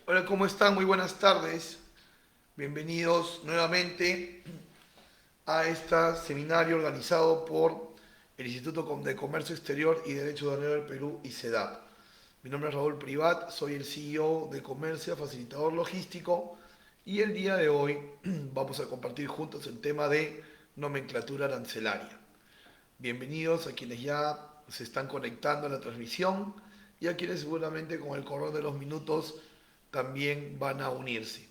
Hola, ¿cómo están? Muy buenas tardes. Bienvenidos nuevamente a este seminario organizado por el Instituto de Comercio Exterior y Derecho Aduanero del Perú y CEDAP. Mi nombre es Raúl Privat, soy el CEO de Comercia, facilitador logístico, y el día de hoy vamos a compartir juntos el tema de nomenclatura arancelaria. Bienvenidos a quienes ya se están conectando a la transmisión y a quienes seguramente con el correr de los minutos también van a unirse.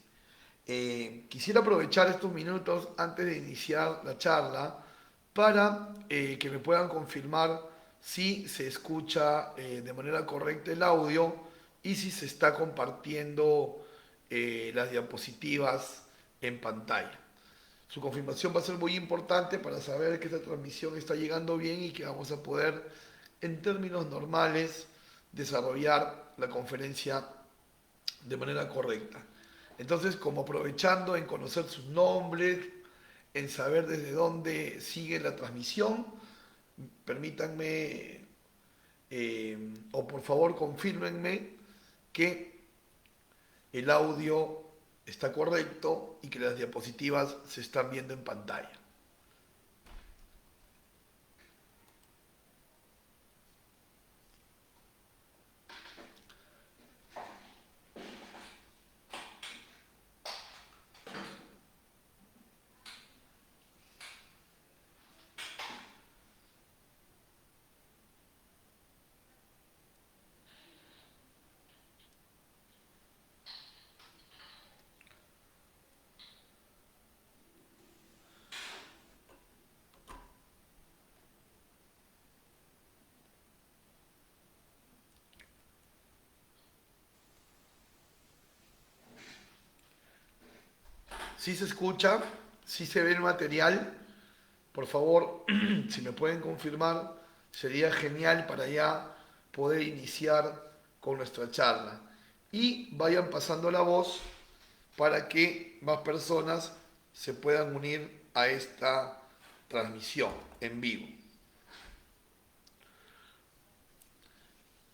Quisiera aprovechar estos minutos antes de iniciar la charla para que me puedan confirmar si se escucha de manera correcta el audio y si se está compartiendo las diapositivas en pantalla. Su confirmación va a ser muy importante para saber que esta transmisión está llegando bien y que vamos a poder, en términos normales, desarrollar la conferencia de manera correcta. Entonces, como aprovechando en conocer sus nombres, en saber desde dónde sigue la transmisión, permítanme o por favor confírmenme que el audio está correcto y que las diapositivas se están viendo en pantalla. Si se escucha, si se ve el material, por favor, si me pueden confirmar, sería genial para ya poder iniciar con nuestra charla. Y vayan pasando la voz para que más personas se puedan unir a esta transmisión en vivo.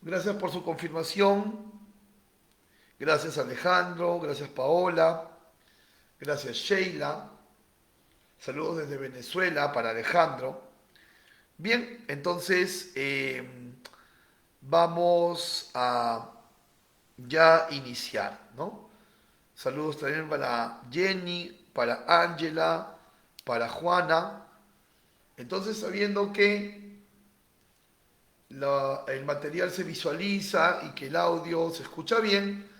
Gracias por su confirmación. Gracias Alejandro, gracias Paola, gracias Sheila. Saludos desde Venezuela para Alejandro. Bien, entonces vamos a ya iniciar, ¿no? Saludos también para Jenny, para Ángela, para Juana. Entonces, sabiendo que el material se visualiza y que el audio se escucha bien,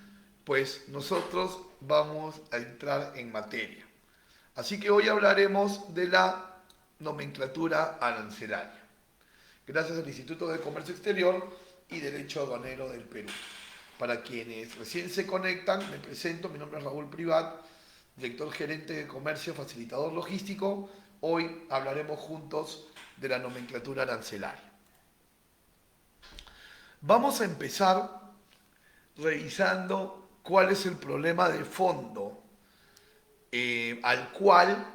pues nosotros vamos a entrar en materia. Así que hoy hablaremos de la nomenclatura arancelaria. Gracias al Instituto de Comercio Exterior y Derecho Aduanero del Perú. Para quienes recién se conectan, me presento, mi nombre es Raúl Privat, director gerente de comercio, facilitador logístico. Hoy hablaremos juntos de la nomenclatura arancelaria. Vamos a empezar revisando cuál es el problema de fondo al cual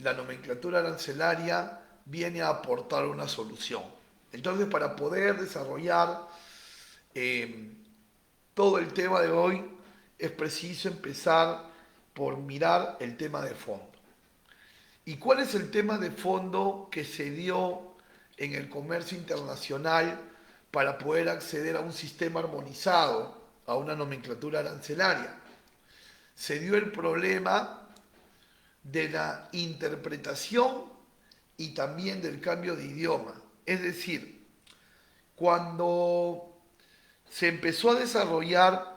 la nomenclatura arancelaria viene a aportar una solución. Entonces, para poder desarrollar todo el tema de hoy, es preciso empezar por mirar el tema de fondo. ¿Y cuál es el tema de fondo que se dio en el comercio internacional para poder acceder a un sistema armonizado, a una nomenclatura arancelaria? Se dio el problema de la interpretación y también del cambio de idioma. Es decir, cuando se empezó a desarrollar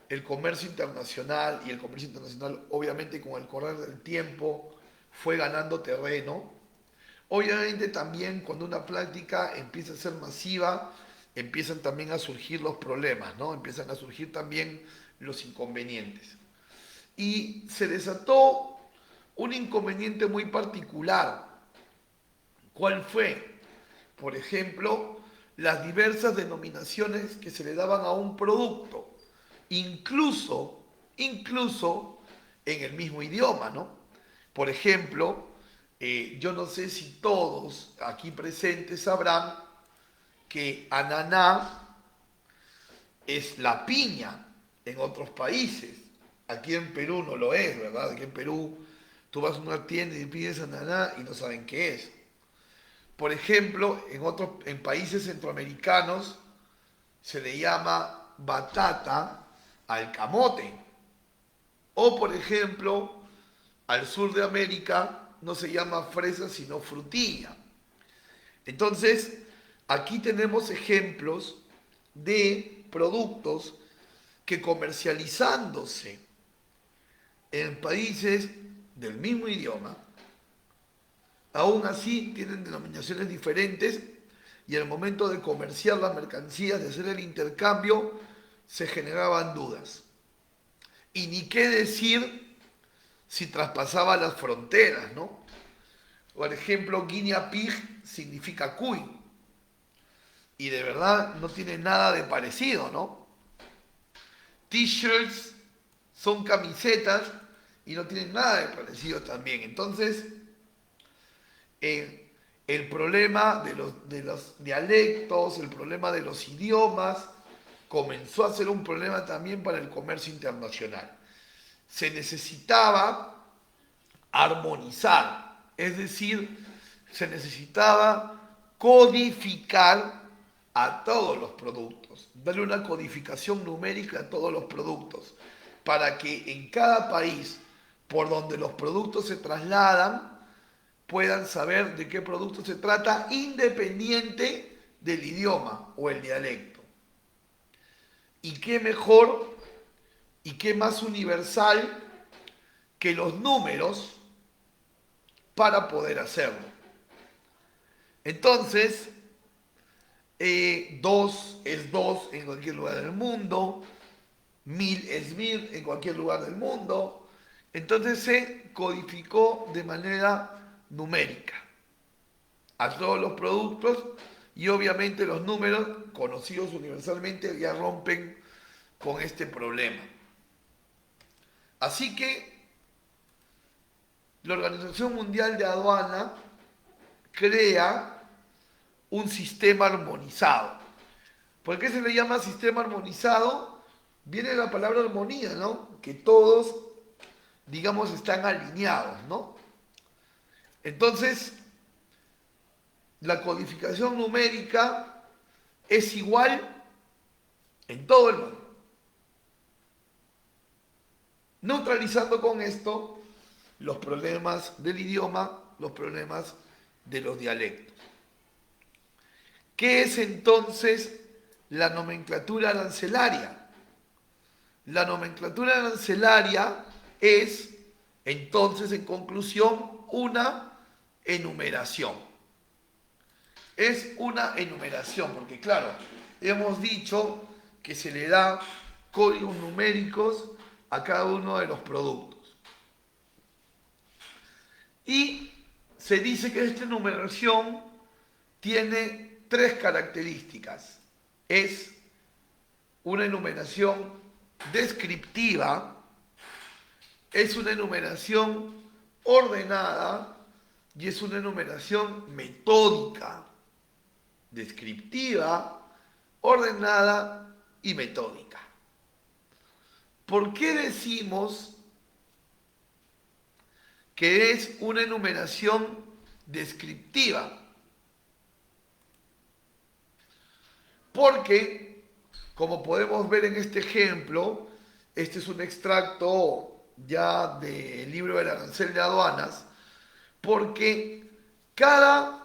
el comercio internacional, y el comercio internacional obviamente con el correr del tiempo fue ganando terreno, obviamente también cuando una práctica empieza a ser masiva, empiezan también a surgir los problemas, ¿no? Empiezan a surgir también los inconvenientes. Y se desató un inconveniente muy particular. ¿Cuál fue? Por ejemplo, las diversas denominaciones que se le daban a un producto, incluso en el mismo idioma, ¿no? Por ejemplo, yo no sé si todos aquí presentes sabrán que ananá es la piña, en otros países. Aquí en Perú no lo es, ¿verdad? Aquí en Perú tú vas a una tienda y pides ananá y no saben qué es. Por ejemplo, en países centroamericanos se le llama batata al camote. O por ejemplo, al sur de América no se llama fresa sino frutilla. Entonces, aquí tenemos ejemplos de productos que comercializándose en países del mismo idioma, aún así tienen denominaciones diferentes y al momento de comerciar las mercancías, de hacer el intercambio, se generaban dudas. Y ni qué decir si traspasaba las fronteras, ¿no? Por ejemplo, guinea pig significa cuy. Y de verdad no tiene nada de parecido, ¿no? T-shirts son camisetas y no tienen nada de parecido también. Entonces, el problema de los dialectos, el problema de los idiomas, comenzó a ser un problema también para el comercio internacional. Se necesitaba armonizar, es decir, se necesitaba codificar a todos los productos, darle una codificación numérica a todos los productos, para que en cada país por donde los productos se trasladan puedan saber de qué producto se trata independiente del idioma o el dialecto. Y qué mejor y qué más universal que los números para poder hacerlo. Entonces, 2 es 2 en cualquier lugar del mundo, 1000 es 1000 en cualquier lugar del mundo. Entonces se codificó de manera numérica a todos los productos y obviamente los números conocidos universalmente ya rompen con este problema. Así que la Organización Mundial de Aduana crea un sistema armonizado. ¿Por qué se le llama sistema armonizado? Viene de la palabra armonía, ¿no? Que todos, digamos, están alineados, ¿no? Entonces, la codificación numérica es igual en todo el mundo. Neutralizando con esto los problemas del idioma, los problemas de los dialectos. ¿Qué es entonces la nomenclatura arancelaria? La nomenclatura arancelaria es, entonces, en conclusión, una enumeración. Es una enumeración, porque claro, hemos dicho que se le da códigos numéricos a cada uno de los productos. Y se dice que esta enumeración tiene 3 características. Es una enumeración descriptiva, es una enumeración ordenada y es una enumeración metódica, descriptiva, ordenada y metódica. ¿Por qué decimos que es una enumeración descriptiva? Porque, como podemos ver en este ejemplo, este es un extracto ya del libro del arancel de aduanas, porque cada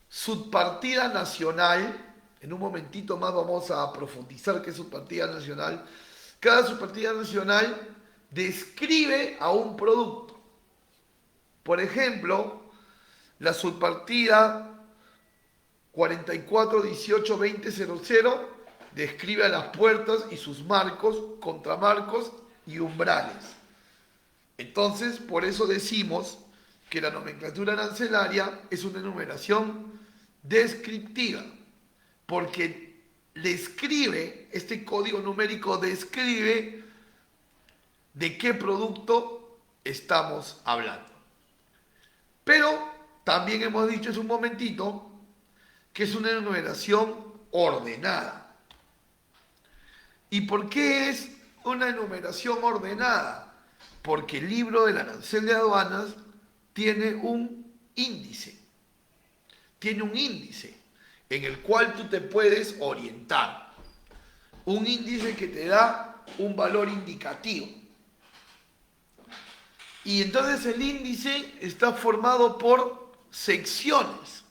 subpartida nacional, en un momentito más vamos a profundizar qué es subpartida nacional, cada subpartida nacional describe a un producto. Por ejemplo, la subpartida 44182000 describe a las puertas y sus marcos, contramarcos y umbrales. Entonces, por eso decimos que la nomenclatura arancelaria es una enumeración descriptiva, porque describe, este código numérico describe de qué producto estamos hablando. Pero también hemos dicho hace un momentito que es una enumeración ordenada. ¿Y por qué es una enumeración ordenada, porque el libro del arancel de aduanas tiene un índice. Tiene un índice en el cual tú te puedes orientar. Un índice que te da un valor indicativo. Y entonces el índice está formado por secciones.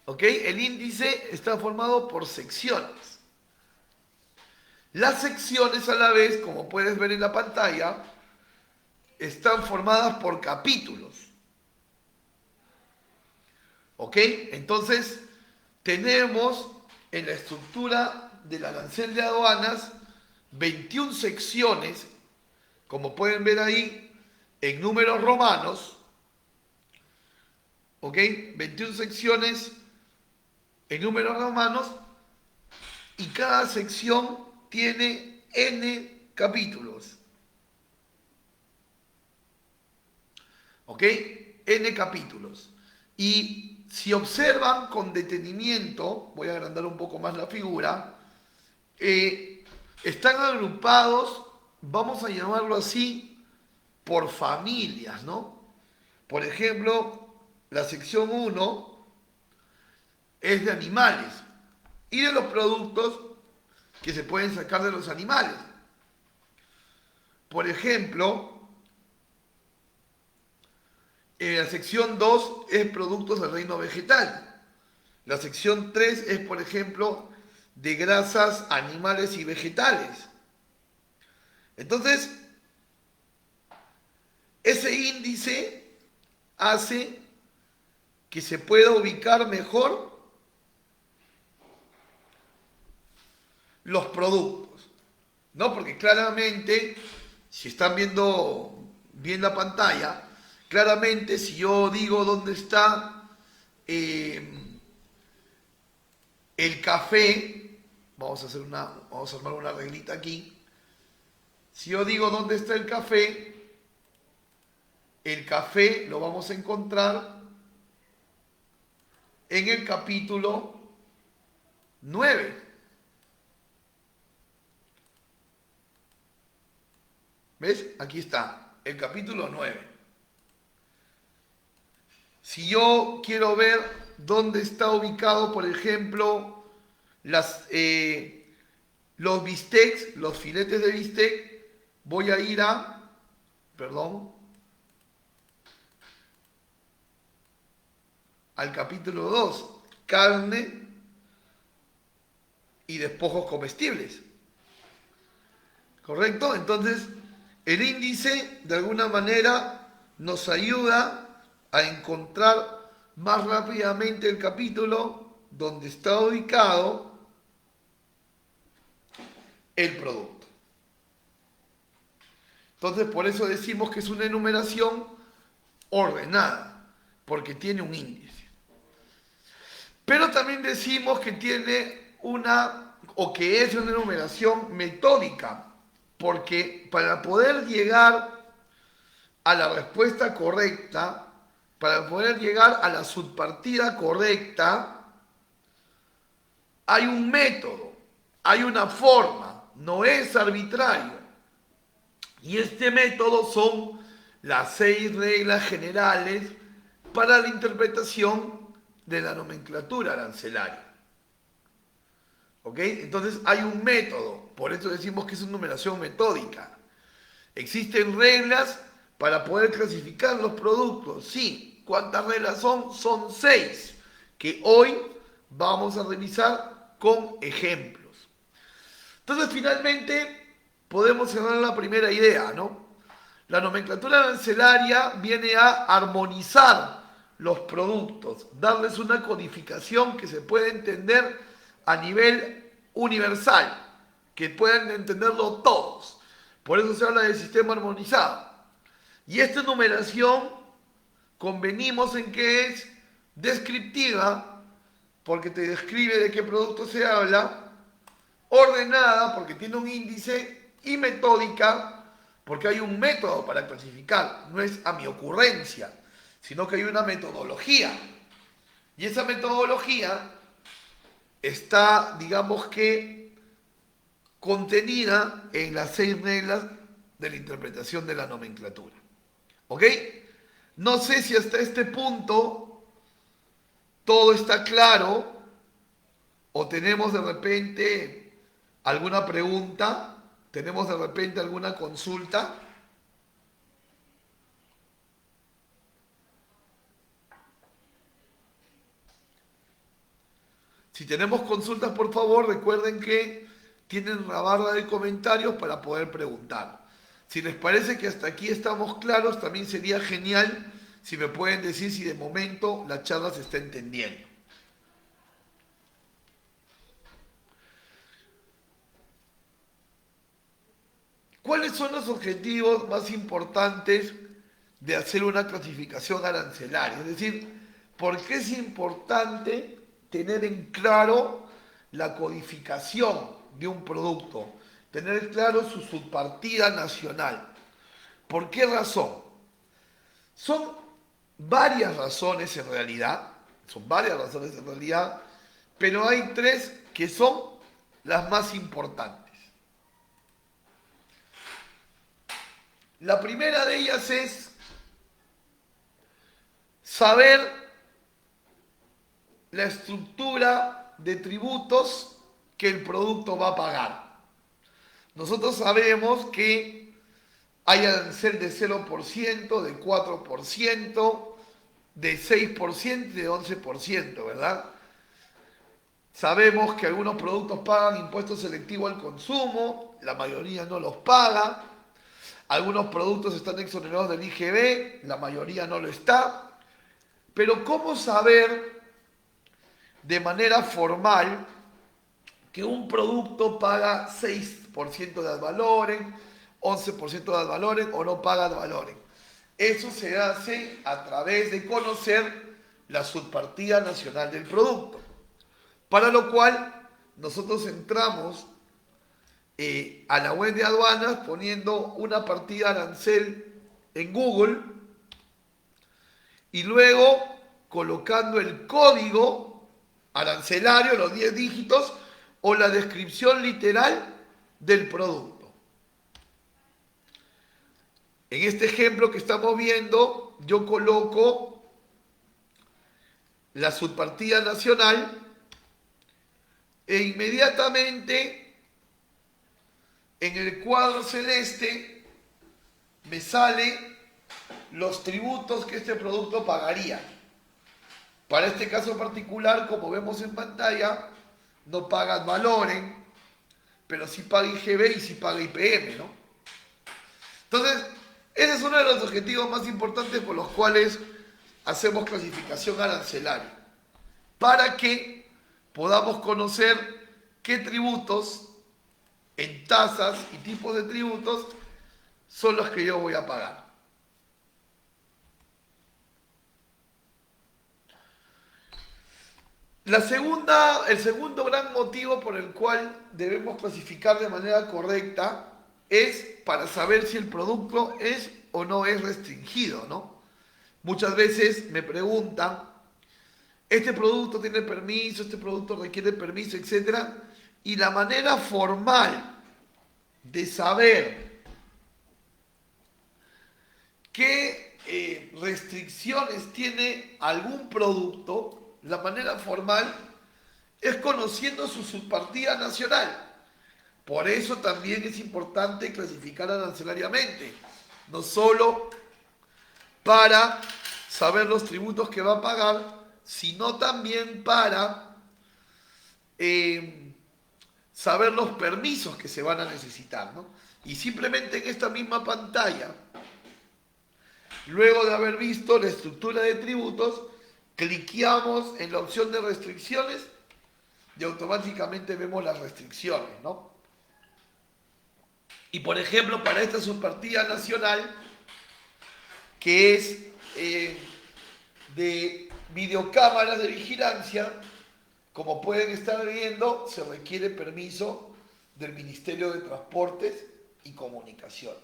¿Ok? El índice está formado por secciones. Las secciones a la vez, como puedes ver en la pantalla, están formadas por capítulos. ¿Ok? Entonces, tenemos en la estructura del arancel de aduanas 21 secciones, como pueden ver ahí, en números romanos. ¿Ok? 21 secciones en números romanos y cada sección tiene N capítulos. ¿Ok? N capítulos. Y si observan con detenimiento, voy a agrandar un poco más la figura, están agrupados, vamos a llamarlo así, por familias, ¿no? Por ejemplo, la sección 1 es de animales y de los productos que se pueden sacar de los animales. Por ejemplo, la sección 2 es productos del reino vegetal. La sección 3 es, por ejemplo, de grasas animales y vegetales. Entonces, ese índice hace que se pueda ubicar mejor los productos, ¿no? Porque claramente, si están viendo bien la pantalla, claramente si yo digo dónde está el café, vamos a armar una reglita aquí. Si yo digo dónde está el café lo vamos a encontrar en el capítulo 9. ¿Ves? Aquí está, el capítulo 9. Si yo quiero ver dónde está ubicado, por ejemplo, los bistecs, los filetes de bistec, voy a ir al capítulo 2, carne y despojos comestibles. ¿Correcto? Entonces, el índice, de alguna manera, nos ayuda a encontrar más rápidamente el capítulo donde está ubicado el producto. Entonces, por eso decimos que es una enumeración ordenada, porque tiene un índice. Pero también decimos que tiene que es una enumeración metódica, porque para poder llegar a la respuesta correcta, para poder llegar a la subpartida correcta, hay un método, hay una forma, no es arbitrario. Y este método son las 6 reglas generales para la interpretación de la nomenclatura arancelaria. ¿Ok? Entonces hay un método, por eso decimos que es una numeración metódica. ¿Existen reglas para poder clasificar los productos? Sí. ¿Cuántas reglas son? Son 6, que hoy vamos a revisar con ejemplos. Entonces, finalmente, podemos cerrar la primera idea, ¿no? La nomenclatura arancelaria viene a armonizar los productos, darles una codificación que se puede entender a nivel universal, que puedan entenderlo todos. Por eso se habla del sistema armonizado. Y esta numeración convenimos en que es descriptiva, porque te describe de qué producto se habla, ordenada, porque tiene un índice, y metódica, porque hay un método para clasificar. No es a mi ocurrencia, sino que hay una metodología. Y esa metodología está, digamos que, contenida en las 6 reglas de la interpretación de la nomenclatura. ¿Ok? No sé si hasta este punto todo está claro o tenemos de repente alguna pregunta, tenemos de repente alguna consulta. Si tenemos consultas, por favor, recuerden que tienen la barra de comentarios para poder preguntar. Si les parece que hasta aquí estamos claros, también sería genial si me pueden decir si de momento la charla se está entendiendo. ¿Cuáles son los objetivos más importantes de hacer una clasificación arancelaria? Es decir, ¿por qué es importante tener en claro la codificación de un producto? Tener claro su subpartida nacional. ¿Por qué razón? Son varias razones en realidad, pero hay 3 que son las más importantes. La primera de ellas es saber la estructura de tributos que el producto va a pagar. Nosotros sabemos que hay arancel de 0%, de 4%, de 6% y de 11%, ¿verdad? Sabemos que algunos productos pagan impuesto selectivo al consumo, la mayoría no los paga. Algunos productos están exonerados del IGB, la mayoría no lo está. Pero ¿cómo saber de manera formal que un producto paga 6% de ad valorem, 11% de ad valorem o no paga ad valorem? Eso se hace a través de conocer la subpartida nacional del producto. Para lo cual nosotros entramos a la web de aduanas poniendo una partida arancel en Google y luego colocando el código arancelario, los 10 dígitos, o la descripción literal del producto. En este ejemplo que estamos viendo, yo coloco la subpartida nacional e inmediatamente en el cuadro celeste me sale los tributos que este producto pagaría. Para este caso particular, como vemos en pantalla, no paga ad valorem, pero sí paga IGB y sí paga IPM, ¿no? Entonces, ese es uno de los objetivos más importantes por los cuales hacemos clasificación arancelaria, para que podamos conocer qué tributos en tasas y tipos de tributos son los que yo voy a pagar. El segundo gran motivo por el cual debemos clasificar de manera correcta es para saber si el producto es o no es restringido, ¿no? Muchas veces me preguntan, ¿este producto tiene permiso? ¿Este producto requiere permiso? Etcétera. Y la manera formal de saber qué restricciones tiene algún producto, la manera formal es conociendo su subpartida nacional. Por eso también es importante clasificar arancelariamente, no solo para saber los tributos que va a pagar, sino también para saber los permisos que se van a necesitar, ¿no? Y simplemente en esta misma pantalla, luego de haber visto la estructura de tributos, cliqueamos en la opción de restricciones y automáticamente vemos las restricciones, ¿no? Y por ejemplo, para esta subpartida nacional, que es de videocámaras de vigilancia, como pueden estar viendo, se requiere permiso del Ministerio de Transportes y Comunicaciones.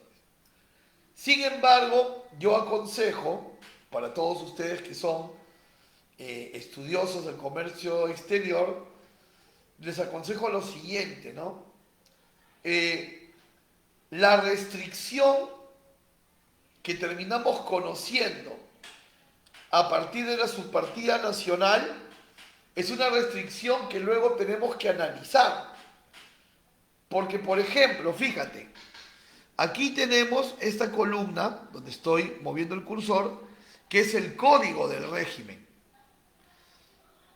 Sin embargo, yo aconsejo, para todos ustedes que son estudiosos del comercio exterior, les aconsejo lo siguiente, ¿no? la restricción que terminamos conociendo a partir de la subpartida nacional es una restricción que luego tenemos que analizar. Porque, por ejemplo, fíjate, aquí tenemos esta columna donde estoy moviendo el cursor, que es el código del régimen.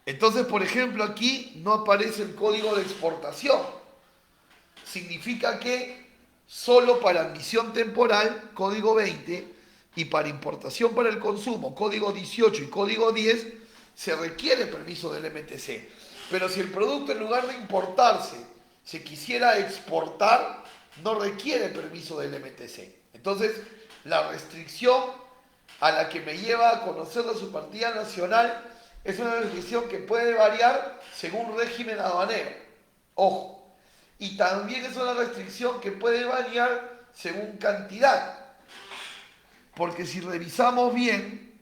Entonces, por ejemplo, aquí no aparece el código de exportación. Significa que solo para admisión temporal, código 20, y para importación para el consumo, código 18 y código 10, se requiere permiso del MTC. Pero si el producto, en lugar de importarse, se quisiera exportar, no requiere permiso del MTC. Entonces, la restricción a la que me lleva a conocer la subpartida nacional es una restricción que puede variar según régimen aduanero. Ojo. Y también es una restricción que puede variar según cantidad. Porque si revisamos bien,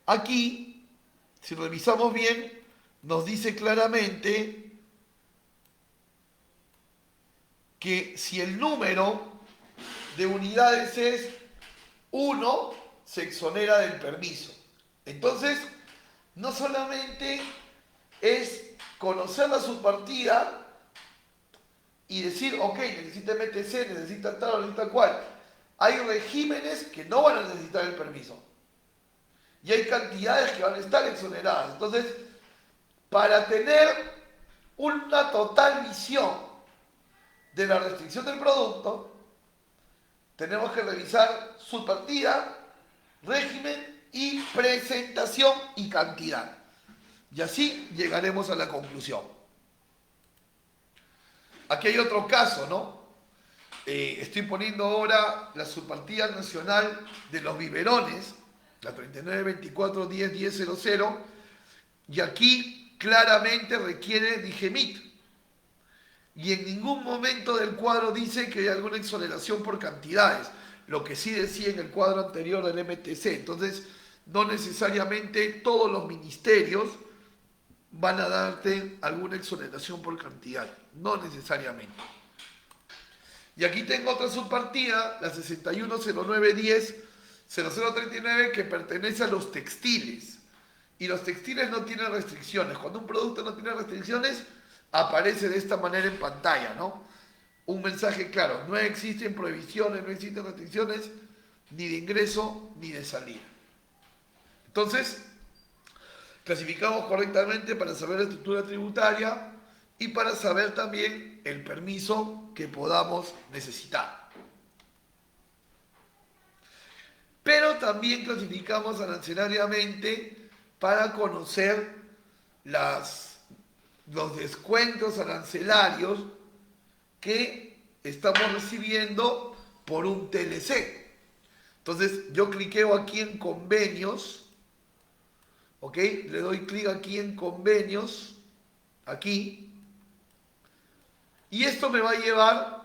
aquí, si revisamos bien, nos dice claramente que si el número de unidades es 1, se exonera del permiso. Entonces, no solamente es conocer la subpartida y decir, ok, necesita MTC, necesita tal o necesita cual. Hay regímenes que no van a necesitar el permiso. Y hay cantidades que van a estar exoneradas. Entonces, para tener una total visión de la restricción del producto, tenemos que revisar subpartida, régimen y presentación y cantidad. Y así llegaremos a la conclusión. Aquí hay otro caso, ¿no? Estoy poniendo ahora la subpartida nacional de los biberones, la 3924101000, y aquí claramente requiere Digemit. Y en ningún momento del cuadro dice que hay alguna exoneración por cantidades, lo que sí decía en el cuadro anterior del MTC. Entonces, no necesariamente todos los ministerios van a darte alguna exoneración por cantidad, no necesariamente. Y aquí tengo otra subpartida, la 6109100039, que pertenece a los textiles. Y los textiles no tienen restricciones. Cuando un producto no tiene restricciones, aparece de esta manera en pantalla, ¿no? Un mensaje claro, no existen prohibiciones, no existen restricciones, ni de ingreso ni de salida. Entonces, clasificamos correctamente para saber la estructura tributaria y para saber también el permiso que podamos necesitar. Pero también clasificamos arancelariamente para conocer los descuentos arancelarios que estamos recibiendo por un TLC. Entonces yo cliqueo aquí en convenios, ¿ok? Le doy clic aquí en convenios, aquí, y esto me va a llevar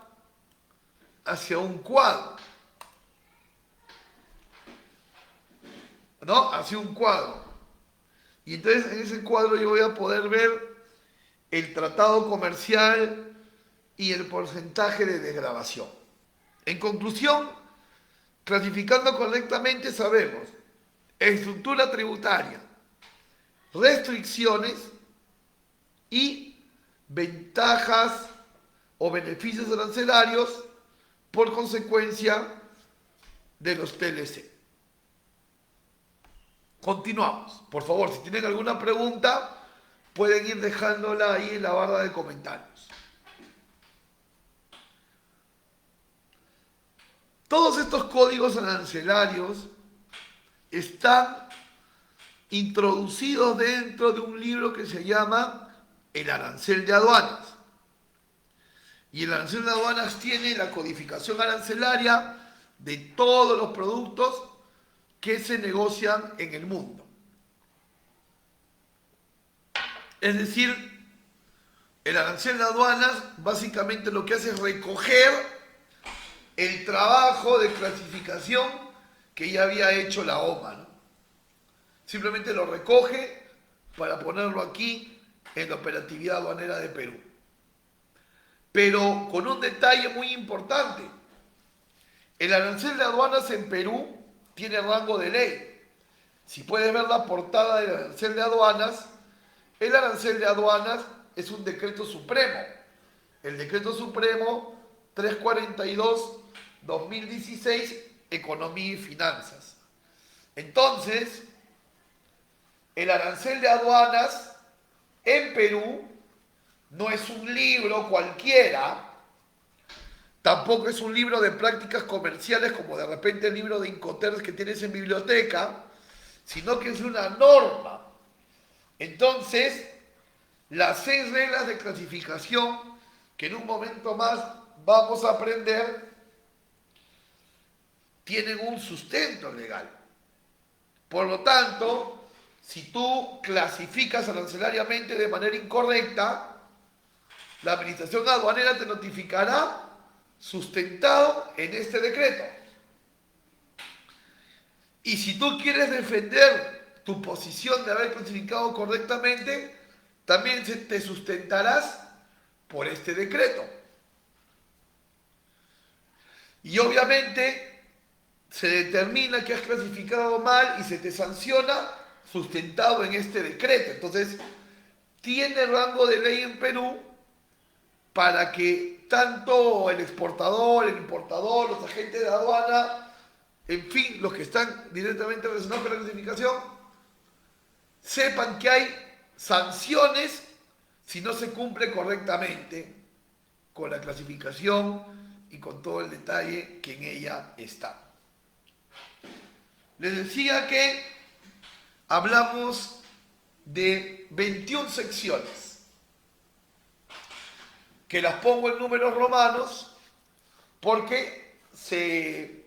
hacia un cuadro, ¿no? Hacia un cuadro. Y entonces en ese cuadro yo voy a poder ver el tratado comercial y el porcentaje de desgravación. En conclusión, clasificando correctamente sabemos estructura tributaria, restricciones y ventajas o beneficios arancelarios por consecuencia de los TLC. Continuamos. Por favor, si tienen alguna pregunta, pueden ir dejándola ahí en la barra de comentarios. Todos estos códigos arancelarios están introducidos dentro de un libro que se llama El Arancel de Aduanas. Y el Arancel de Aduanas tiene la codificación arancelaria de todos los productos que se negocian en el mundo. Es decir, el Arancel de Aduanas básicamente lo que hace es recoger el trabajo de clasificación que ya había hecho la OMA, ¿no? Simplemente lo recoge, para ponerlo aquí en la operatividad aduanera de Perú. Pero con un detalle muy importante. El arancel de aduanas en Perú tiene rango de ley. Si puedes ver la portada del arancel de aduanas, el arancel de aduanas es un decreto supremo. El decreto supremo 342-2016, Economía y Finanzas. Entonces, el arancel de aduanas en Perú no es un libro cualquiera, tampoco es un libro de prácticas comerciales como de repente el libro de Incoterms que tienes en biblioteca, sino que es una norma. Entonces, las 6 reglas de clasificación que en un momento más vamos a aprender tienen un sustento legal. Por lo tanto, si tú clasificas arancelariamente de manera incorrecta, la administración aduanera te notificará sustentado en este decreto. Y si tú quieres defender tu posición de haber clasificado correctamente, también te sustentarás por este decreto. Y obviamente se determina que has clasificado mal y se te sanciona sustentado en este decreto. Entonces, tiene rango de ley en Perú para que tanto el exportador, el importador, los agentes de aduana, en fin, los que están directamente relacionados con la clasificación, sepan que hay sanciones si no se cumple correctamente con la clasificación y con todo el detalle que en ella está. Les decía que hablamos de 21 secciones, que las pongo en números romanos porque se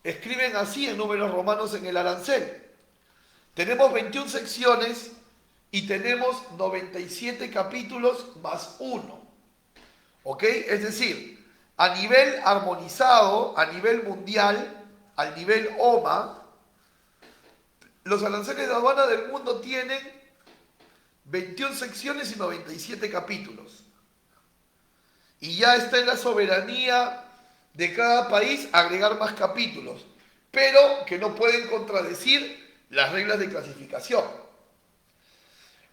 escriben así en números romanos en el arancel. Tenemos 21 secciones y tenemos 97 capítulos más 1. ¿Ok? Es decir, a nivel armonizado, a nivel mundial, al nivel OMA, los aranceles de aduana del mundo tienen 21 secciones y 97 capítulos. Y ya está en la soberanía de cada país agregar más capítulos, pero que no pueden contradecir las reglas de clasificación.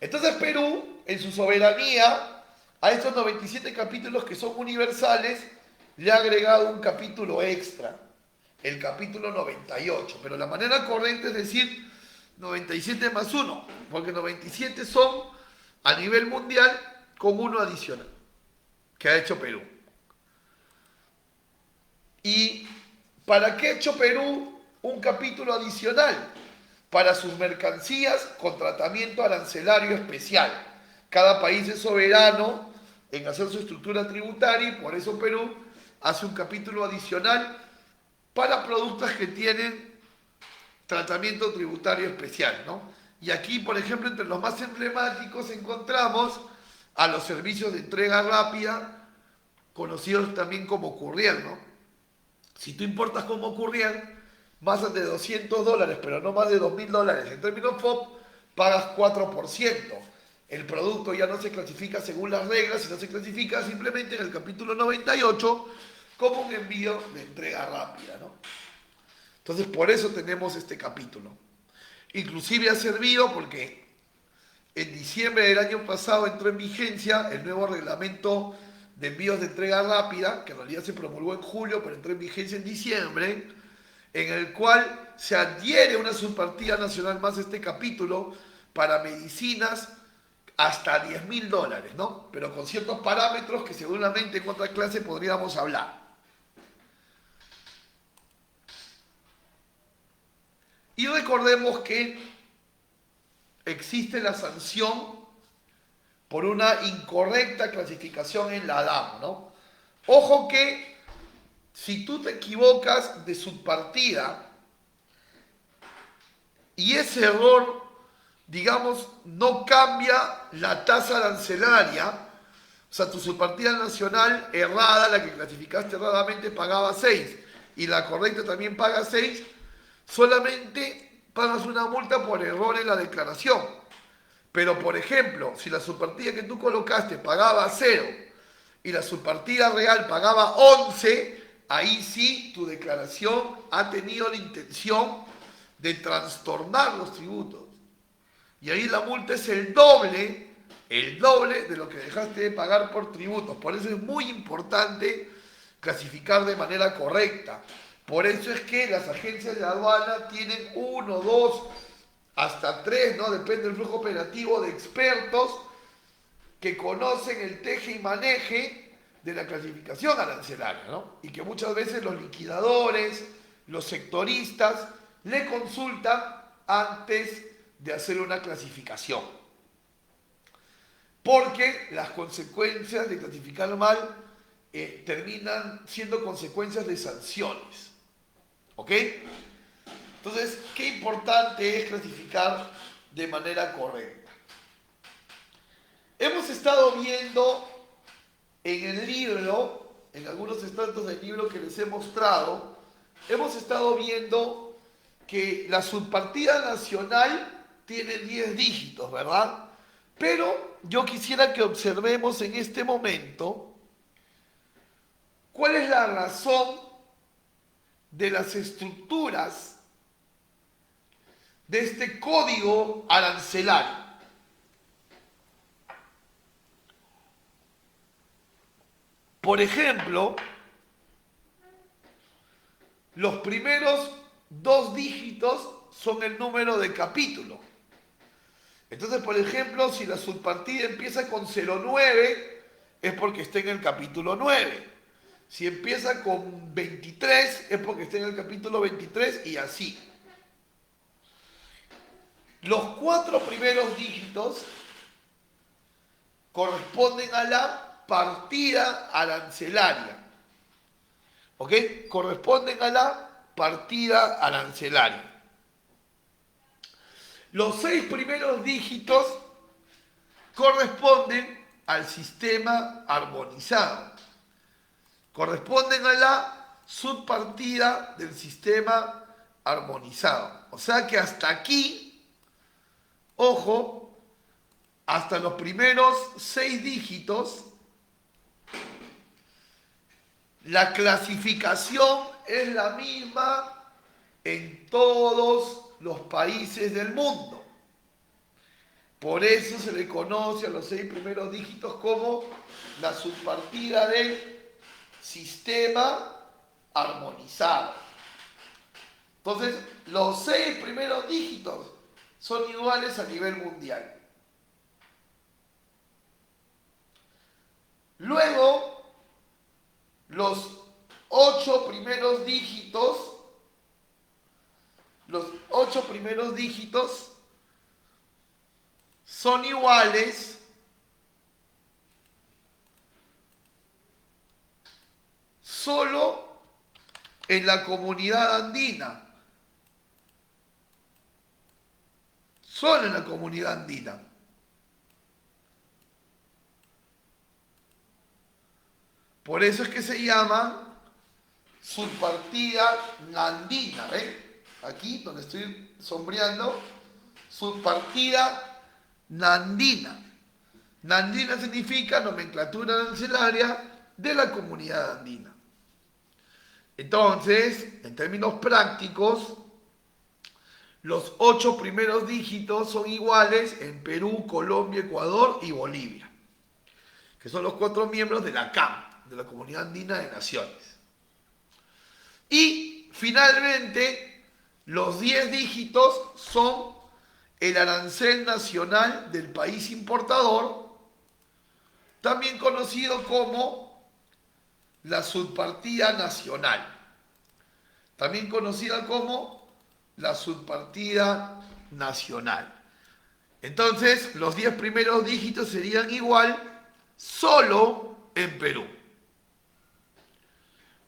Entonces Perú, en su soberanía, a estos 97 capítulos que son universales, le ha agregado un capítulo extra, el capítulo 98, pero la manera correcta es decir 97 más 1, porque 97 son a nivel mundial con uno adicional que ha hecho Perú. ¿Y para qué ha hecho Perú un capítulo adicional? Para sus mercancías con tratamiento arancelario especial. Cada país es soberano en hacer su estructura tributaria y por eso Perú hace un capítulo adicional para productos que tienen tratamiento tributario especial, ¿no? Y aquí, por ejemplo, entre los más emblemáticos encontramos a los servicios de entrega rápida, conocidos también como courier, ¿no? Si tú importas como courier, más de $200, pero no más de $2.000 en términos FOB, pagas 4%. El producto ya no se clasifica según las reglas, sino se clasifica simplemente en el capítulo 98 como un envío de entrega rápida, ¿no? Entonces, por eso tenemos este capítulo. Inclusive ha servido porque en diciembre del año pasado entró en vigencia el nuevo reglamento de envíos de entrega rápida, que en realidad se promulgó en julio, pero entró en vigencia en diciembre, en el cual se adhiere una subpartida nacional más a este capítulo para medicinas hasta $10.000, ¿no? Pero con ciertos parámetros que seguramente en otra clase podríamos hablar. Y recordemos que existe la sanción por una incorrecta clasificación en la DAM, ¿no? Ojo que si tú te equivocas de subpartida y ese error, digamos, no cambia la tasa arancelaria, o sea, tu subpartida nacional errada, la que clasificaste erradamente, pagaba 6 y la correcta también paga 6, solamente pagas una multa por error en la declaración. Pero, por ejemplo, si la subpartida que tú colocaste pagaba 0 y la subpartida real pagaba 11, ahí sí tu declaración ha tenido la intención de trastornar los tributos. Y ahí la multa es el doble de lo que dejaste de pagar por tributos. Por eso es muy importante clasificar de manera correcta. Por eso es que las agencias de aduana tienen 1, 2, hasta 3, ¿no? Depende del flujo operativo de expertos que conocen el teje y maneje de la clasificación arancelaria, ¿no? Y que muchas veces los liquidadores, los sectoristas, le consultan antes de hacer una clasificación. Porque las consecuencias de clasificar mal terminan siendo consecuencias de sanciones. ¿Ok? Entonces, qué importante es clasificar de manera correcta. Hemos estado viendo en el libro, en algunos extractos del libro que les he mostrado, hemos estado viendo que la subpartida nacional tiene 10 dígitos, ¿verdad? Pero yo quisiera que observemos en este momento cuál es la razón de las estructuras de este código arancelario. Por ejemplo, los primeros 2 dígitos son el número de capítulo. Entonces, por ejemplo, si la subpartida empieza con 09, es porque está en el capítulo 9. Si empieza con 23, es porque está en el capítulo 23 y así. Los 4 primeros dígitos corresponden a la partida arancelaria. ¿Ok? Corresponden a la partida arancelaria. Los 6 primeros dígitos corresponden al sistema armonizado. Corresponden a la subpartida del sistema armonizado. O sea que hasta aquí, ojo, hasta los primeros 6 dígitos, la clasificación es la misma en todos los países del mundo. Por eso se le conoce a los 6 primeros dígitos como la subpartida del sistema armonizado. Entonces, los 6 primeros dígitos son iguales a nivel mundial. Luego, los 8 primeros dígitos, son iguales solo en la comunidad andina. Solo en la comunidad andina. Por eso es que se llama subpartida andina. ¿Ven? Aquí donde estoy sombreando, subpartida andina. Andina significa nomenclatura arancelaria de la comunidad andina. Entonces, en términos prácticos, los 8 primeros dígitos son iguales en Perú, Colombia, Ecuador y Bolivia, que son los 4 miembros de la CAM, de la Comunidad Andina de Naciones. Y finalmente, los 10 dígitos son el arancel nacional del país importador, también conocido como la subpartida nacional, también conocida como la subpartida nacional. Entonces, los 10 primeros dígitos serían igual solo en Perú.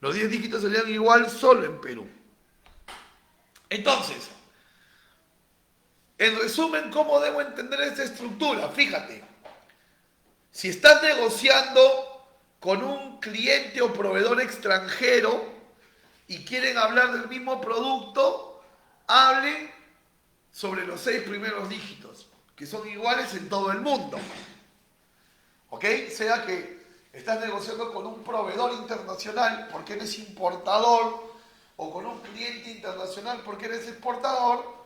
Los 10 dígitos serían igual solo en Perú. Entonces, en resumen, ¿cómo debo entender esta estructura? Fíjate, si estás negociando con un cliente o proveedor extranjero y quieren hablar del mismo producto, hablen sobre los 6 primeros dígitos, que son iguales en todo el mundo. ¿Ok? Sea que estás negociando con un proveedor internacional porque eres importador o con un cliente internacional porque eres exportador,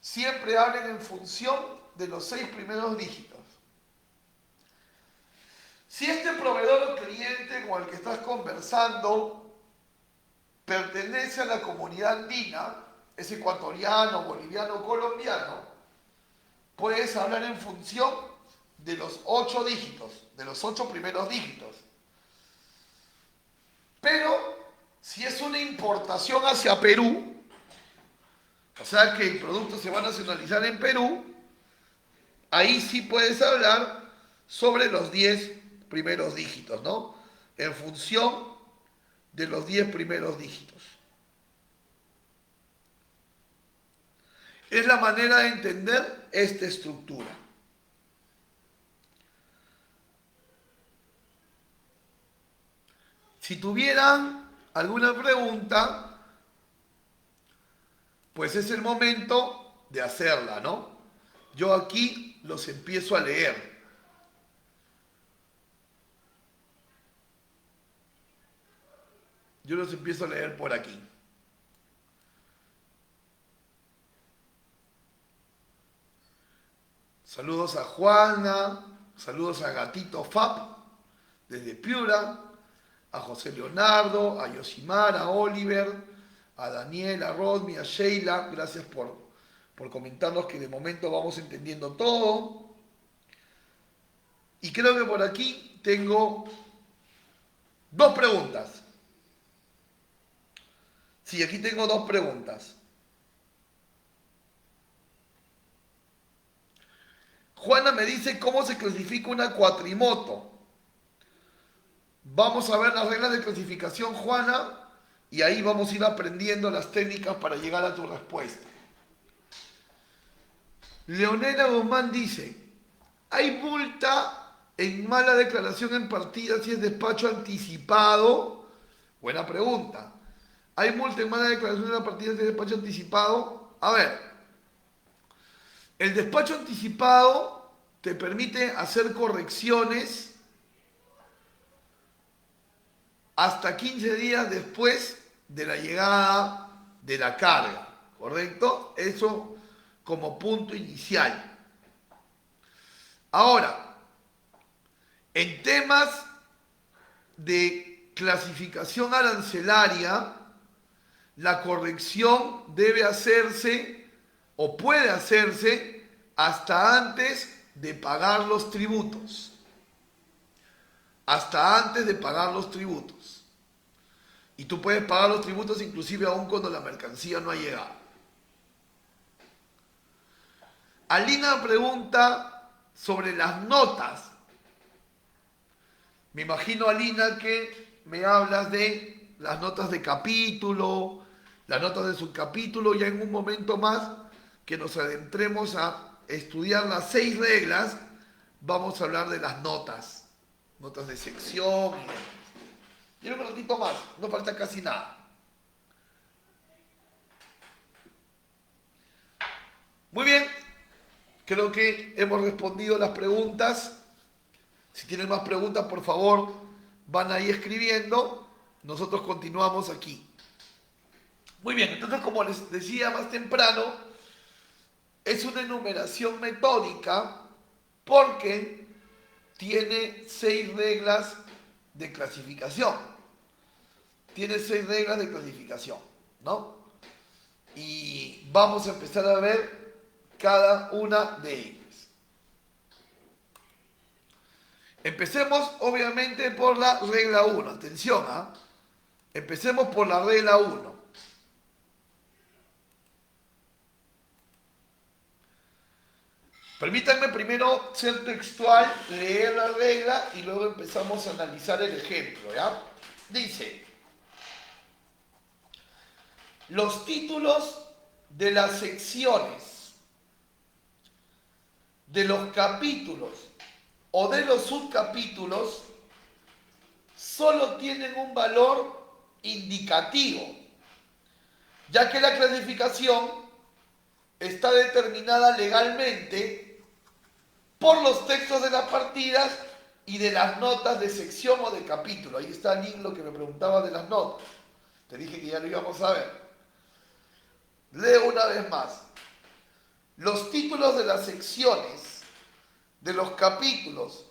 siempre hablen en función de los 6 primeros dígitos. Si este proveedor o cliente con el que estás conversando pertenece a la comunidad andina, es ecuatoriano, boliviano o colombiano, puedes hablar en función de los 8 dígitos, de los 8 primeros dígitos. Pero si es una importación hacia Perú, o sea que el producto se va a nacionalizar en Perú, ahí sí puedes hablar sobre los 10 primeros dígitos, ¿no? En función de los 10 primeros dígitos. Es la manera de entender esta estructura. Si tuvieran alguna pregunta, pues es el momento de hacerla, ¿no? Yo aquí los empiezo a leer. Yo los empiezo a leer por aquí. Saludos a Juana, saludos a Gatito Fab, desde Piura, a José Leonardo, a Yosimar, a Oliver, a Daniel, a Rodmi, a Sheila, gracias por comentarnos que de momento vamos entendiendo todo. Y creo que por aquí tengo 2 preguntas. Sí, aquí tengo 2 preguntas. Juana me dice cómo se clasifica una cuatrimoto. Vamos a ver las reglas de clasificación, Juana, y ahí vamos a ir aprendiendo las técnicas para llegar a tu respuesta. Leonela Guzmán dice, ¿hay multa en mala declaración en partida si es despacho anticipado? Buena pregunta. ¿Hay multa en mala declaración en la partida si es despacho anticipado? A ver, el despacho anticipado te permite hacer correcciones hasta 15 días después de la llegada de la carga, ¿correcto? Eso como punto inicial. Ahora, en temas de clasificación arancelaria, la corrección debe hacerse o puede hacerse hasta antes de pagar los tributos. Hasta antes de pagar los tributos. Y tú puedes pagar los tributos inclusive aún cuando la mercancía no ha llegado. Alina pregunta sobre las notas. Me imagino, Alina, que me hablas de las notas de capítulo, las notas de subcapítulo, ya en un momento más que nos adentremos a estudiar las 6 reglas, vamos a hablar de las notas. Notas de sección y un ratito más, no falta casi nada. Muy bien, creo que hemos respondido las preguntas. Si tienen más preguntas, por favor, van ahí escribiendo. Nosotros continuamos aquí. Muy bien, entonces como les decía más temprano, es una enumeración metódica porque tiene 6 reglas de clasificación. Tiene 6 reglas de clasificación, ¿no? Y vamos a empezar a ver cada una de ellas. Empecemos obviamente por la regla 1. Atención, ¿ah? Empecemos por la regla 1. Permítanme primero ser textual, leer la regla y luego empezamos a analizar el ejemplo, ¿ya? Dice, los títulos de las secciones, de los capítulos o de los subcapítulos solo tienen un valor indicativo, ya que la clasificación está determinada legalmente por los textos de las partidas y de las notas de sección o de capítulo. Ahí está Link, lo que me preguntaba de las notas. Te dije que ya lo íbamos a ver. Leo una vez más. Los títulos de las secciones, de los capítulos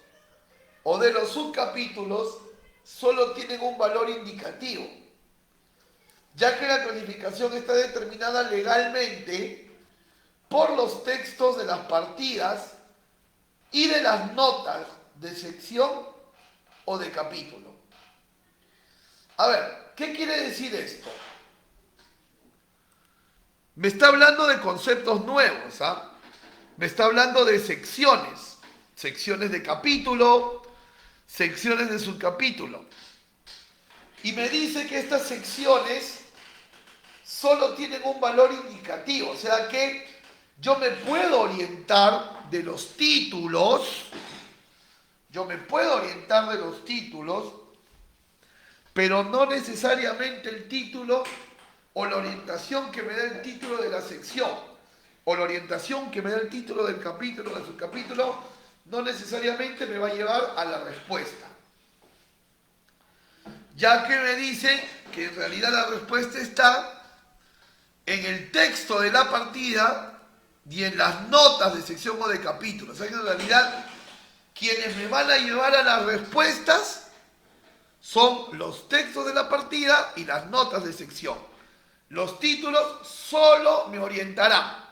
o de los subcapítulos solo tienen un valor indicativo, ya que la clasificación está determinada legalmente por los textos de las partidas y de las notas de sección o de capítulo. A ver, ¿qué quiere decir esto? Me está hablando de conceptos nuevos, ¿ah? Me está hablando de secciones, secciones de capítulo, secciones de subcapítulo. Y me dice que estas secciones solo tienen un valor indicativo, o sea que yo me puedo orientar de los títulos, pero no necesariamente el título o la orientación que me da el título de la sección, o la orientación que me da el título del capítulo o del subcapítulo, no necesariamente me va a llevar a la respuesta. Ya que me dice que en realidad la respuesta está en el texto de la partida y en las notas de sección o de capítulo. O sea que en realidad quienes me van a llevar a las respuestas son los textos de la partida y las notas de sección. Los títulos solo me orientarán.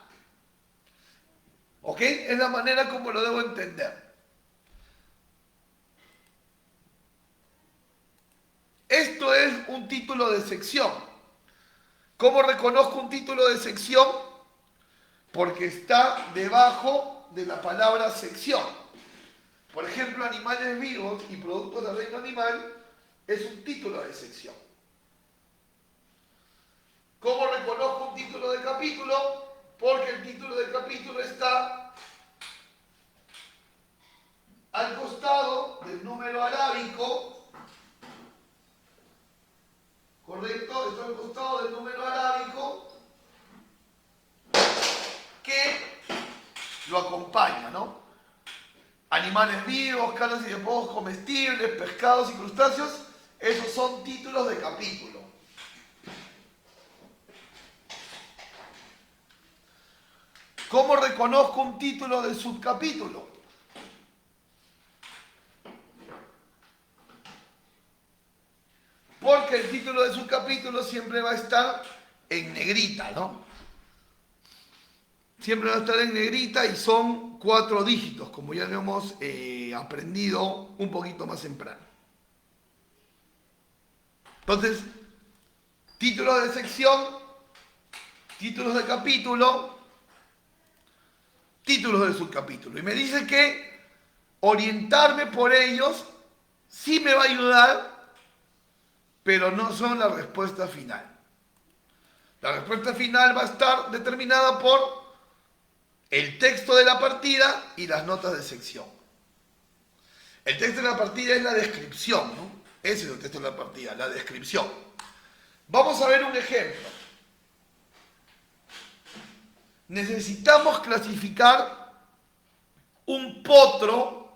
¿Ok? Es la manera como lo debo entender. Esto es un título de sección. ¿Cómo reconozco un título de sección? Porque está debajo de la palabra sección. Por ejemplo, animales vivos y productos del reino animal es un título de sección. ¿Cómo reconozco un título de capítulo? Porque el título de capítulo está al costado del número arábico, ¿correcto? Está al costado del número arábico que lo acompaña, ¿no? Animales vivos, carnes y depósitos comestibles, pescados y crustáceos, esos son títulos de capítulo. ¿Cómo reconozco un título de subcapítulo? Porque el título de subcapítulo siempre va a estar en negrita, ¿no? Siempre va a estar en negrita y son 4 dígitos, como ya lo hemos aprendido un poquito más temprano. Entonces, títulos de sección, títulos de capítulo, títulos de subcapítulo. Y me dice que orientarme por ellos sí me va a ayudar, pero no son la respuesta final. La respuesta final va a estar determinada por el texto de la partida y las notas de sección. El texto de la partida es la descripción, ¿no? Ese es el texto de la partida, la descripción. Vamos a ver un ejemplo. Necesitamos clasificar un potro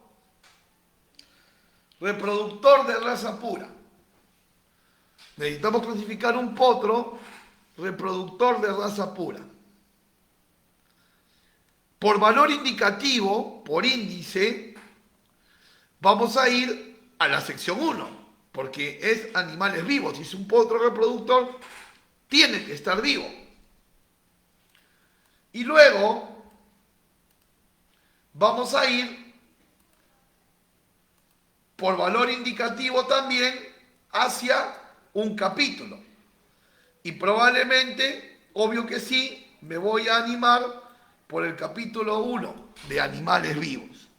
reproductor de raza pura. Necesitamos clasificar un potro reproductor de raza pura. Por valor indicativo, por índice, vamos a ir a la sección 1, porque es animales vivos. Si es un potro reproductor, tiene que estar vivo. Y luego vamos a ir por valor indicativo también hacia un capítulo. Y probablemente, obvio que sí, me voy a animar por el capítulo 1 de animales vivos.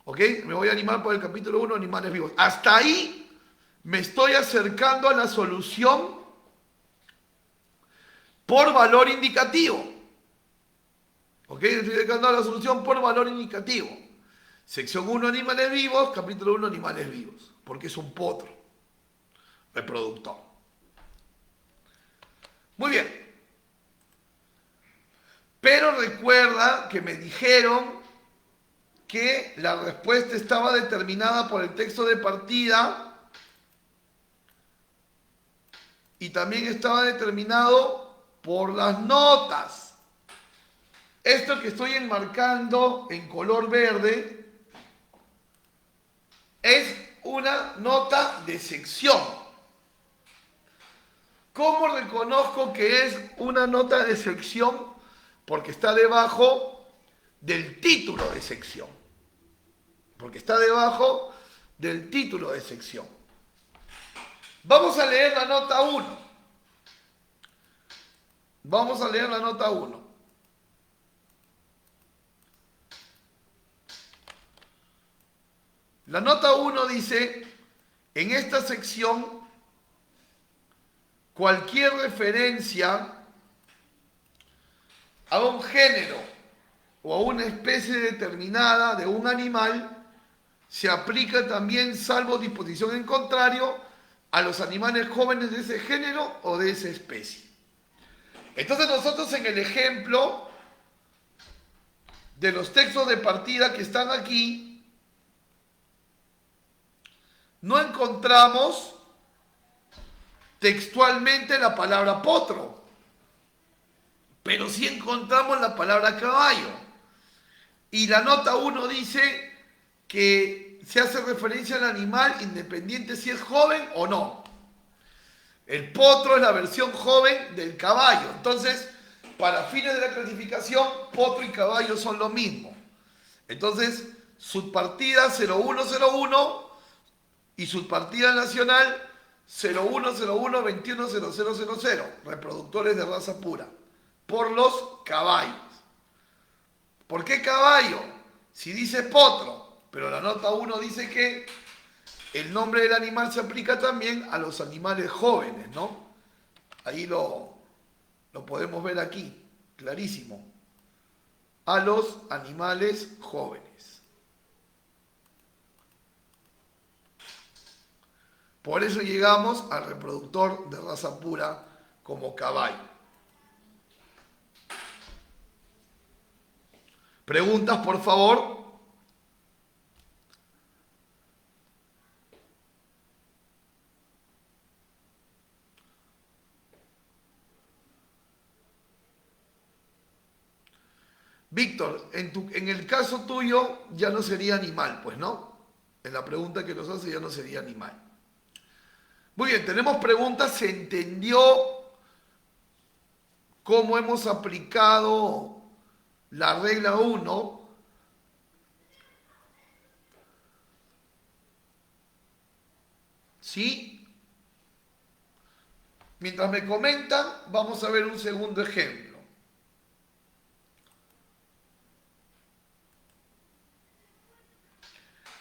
¿Ok? Me voy a animar por el capítulo 1 de animales vivos. Hasta ahí me estoy acercando a la solución por valor indicativo. ¿Ok? Estoy acercando a la solución por valor indicativo. Sección 1, animales vivos, capítulo 1, animales vivos. Porque es un potro reproductor. Muy bien. Pero recuerda que me dijeron que la respuesta estaba determinada por el texto de partida y también estaba determinado por las notas. Esto que estoy enmarcando en color verde es una nota de sección. ¿Cómo reconozco que es una nota de sección? Porque está debajo del título de sección. Porque está debajo del título de sección. Vamos a leer la nota 1. Vamos a leer la nota 1. La nota 1 dice, en esta sección, cualquier referencia a un género o a una especie determinada de un animal se aplica también, salvo disposición en contrario, a los animales jóvenes de ese género o de esa especie. Entonces nosotros en el ejemplo de los textos de partida que están aquí, no encontramos textualmente la palabra potro, pero sí encontramos la palabra caballo. Y la nota 1 dice que se hace referencia al animal independiente si es joven o no. El potro es la versión joven del caballo. Entonces, para fines de la clasificación, potro y caballo son lo mismo. Entonces, subpartida 0101 y subpartida nacional 0101210000, reproductores de raza pura, por los caballos. ¿Por qué caballo? Si dice potro, pero la nota 1 dice que el nombre del animal se aplica también a los animales jóvenes, ¿no? Ahí lo podemos ver aquí, clarísimo. A los animales jóvenes. Por eso llegamos al reproductor de raza pura como caballo. ¿Preguntas, por favor? Víctor, en el caso tuyo ya no sería animal, pues, ¿no? En la pregunta que nos hace ya no sería animal. Muy bien, tenemos preguntas. ¿Se entendió cómo hemos aplicado la regla 1? ¿Sí? Mientras me comentan, vamos a ver un segundo ejemplo.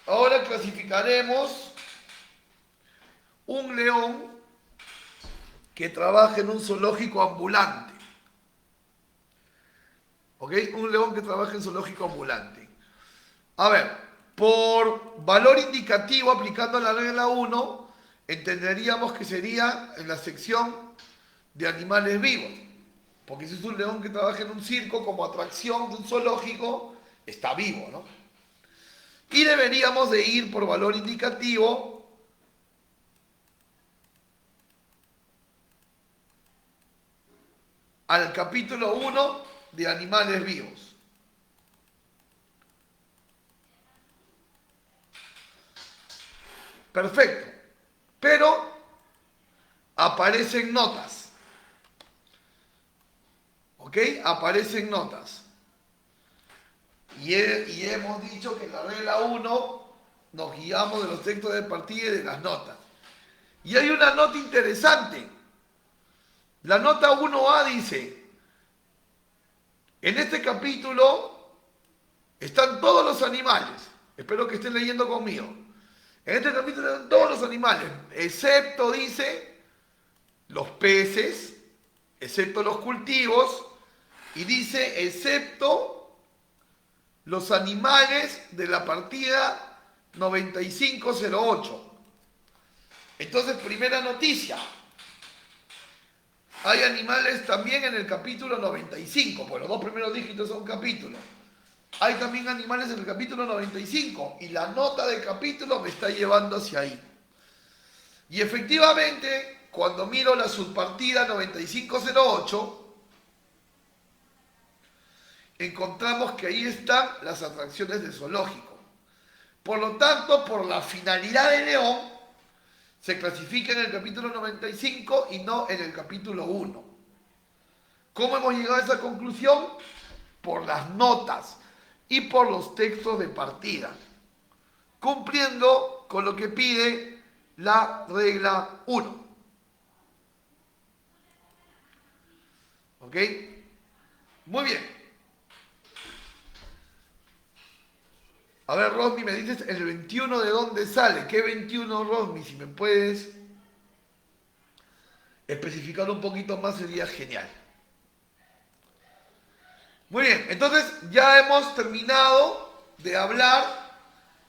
Ahora clasificaremos un león que trabaja en un zoológico ambulante. ¿Ok? Un león que trabaja en zoológico ambulante. A ver, por valor indicativo, aplicando la regla 1, entenderíamos que sería en la sección de animales vivos. Porque si es un león que trabaja en un circo como atracción de un zoológico, está vivo, ¿no? Y deberíamos de ir por valor indicativo al capítulo 1 de animales vivos. Perfecto. Pero aparecen notas. ¿Ok? Aparecen notas. Y hemos dicho que en la regla 1 nos guiamos de los textos de partida y de las notas. Y hay una nota interesante. La nota 1A dice, en este capítulo están todos los animales. Espero que estén leyendo conmigo. En este capítulo están todos los animales, excepto, dice, los peces, excepto los cultivos, y dice, excepto los animales de la partida 9508. Entonces, primera noticia. Hay animales también en el capítulo 95, pues los dos primeros dígitos son capítulos. Hay también animales en el capítulo 95 y la nota del capítulo me está llevando hacia ahí. Y efectivamente, cuando miro la subpartida 9508, encontramos que ahí están las atracciones de zoológico. Por lo tanto, por la finalidad de León, se clasifica en el capítulo 95 y no en el capítulo 1. ¿Cómo hemos llegado a esa conclusión? Por las notas y por los textos de partida, cumpliendo con lo que pide la regla 1. ¿Ok? Muy bien. A ver, Rosmi, me dices el 21 de dónde sale. ¿Qué 21, Rosmi? Si me puedes especificar un poquito más sería genial. Muy bien, entonces ya hemos terminado de hablar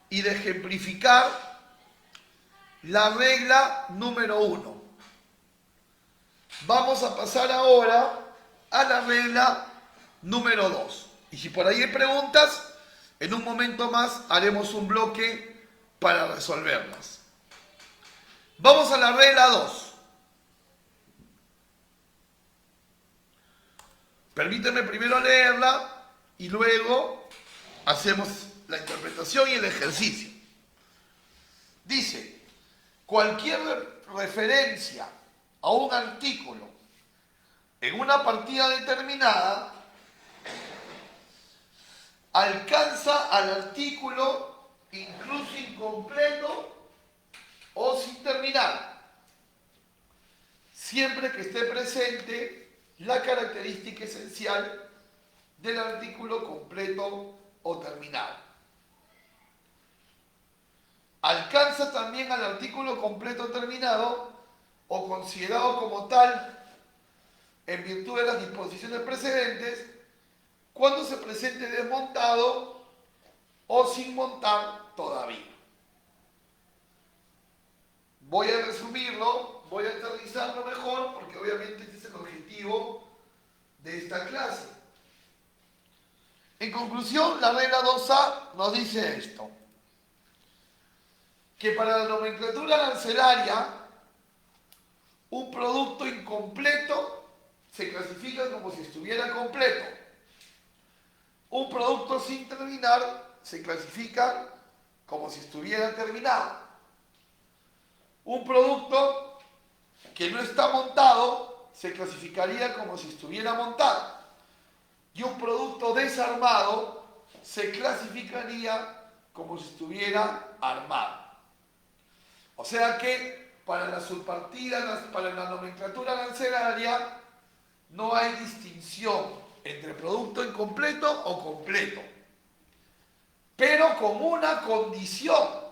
y de ejemplificar la regla número 1. Vamos a pasar ahora a la regla número 2. Y si por ahí hay preguntas, en un momento más haremos un bloque para resolverlas. Vamos a la regla 2. Permíteme primero leerla y luego hacemos la interpretación y el ejercicio. Dice, cualquier referencia a un artículo en una partida determinada alcanza al artículo incluso incompleto o sin terminar, siempre que esté presente la característica esencial del artículo completo o terminado. Alcanza también al artículo completo o terminado o considerado como tal en virtud de las disposiciones precedentes cuando se presente desmontado o sin montar todavía. Voy a resumirlo, voy a aterrizarlo mejor porque obviamente este es el objetivo de esta clase. En conclusión, la regla 2A nos dice esto, que para la nomenclatura arancelaria un producto incompleto se clasifica como si estuviera completo. Un producto sin terminar se clasifica como si estuviera terminado. Un producto que no está montado se clasificaría como si estuviera montado. Y un producto desarmado se clasificaría como si estuviera armado. O sea que para la subpartida, para la nomenclatura arancelaria, no hay distinción entre producto incompleto o completo, pero con una condición.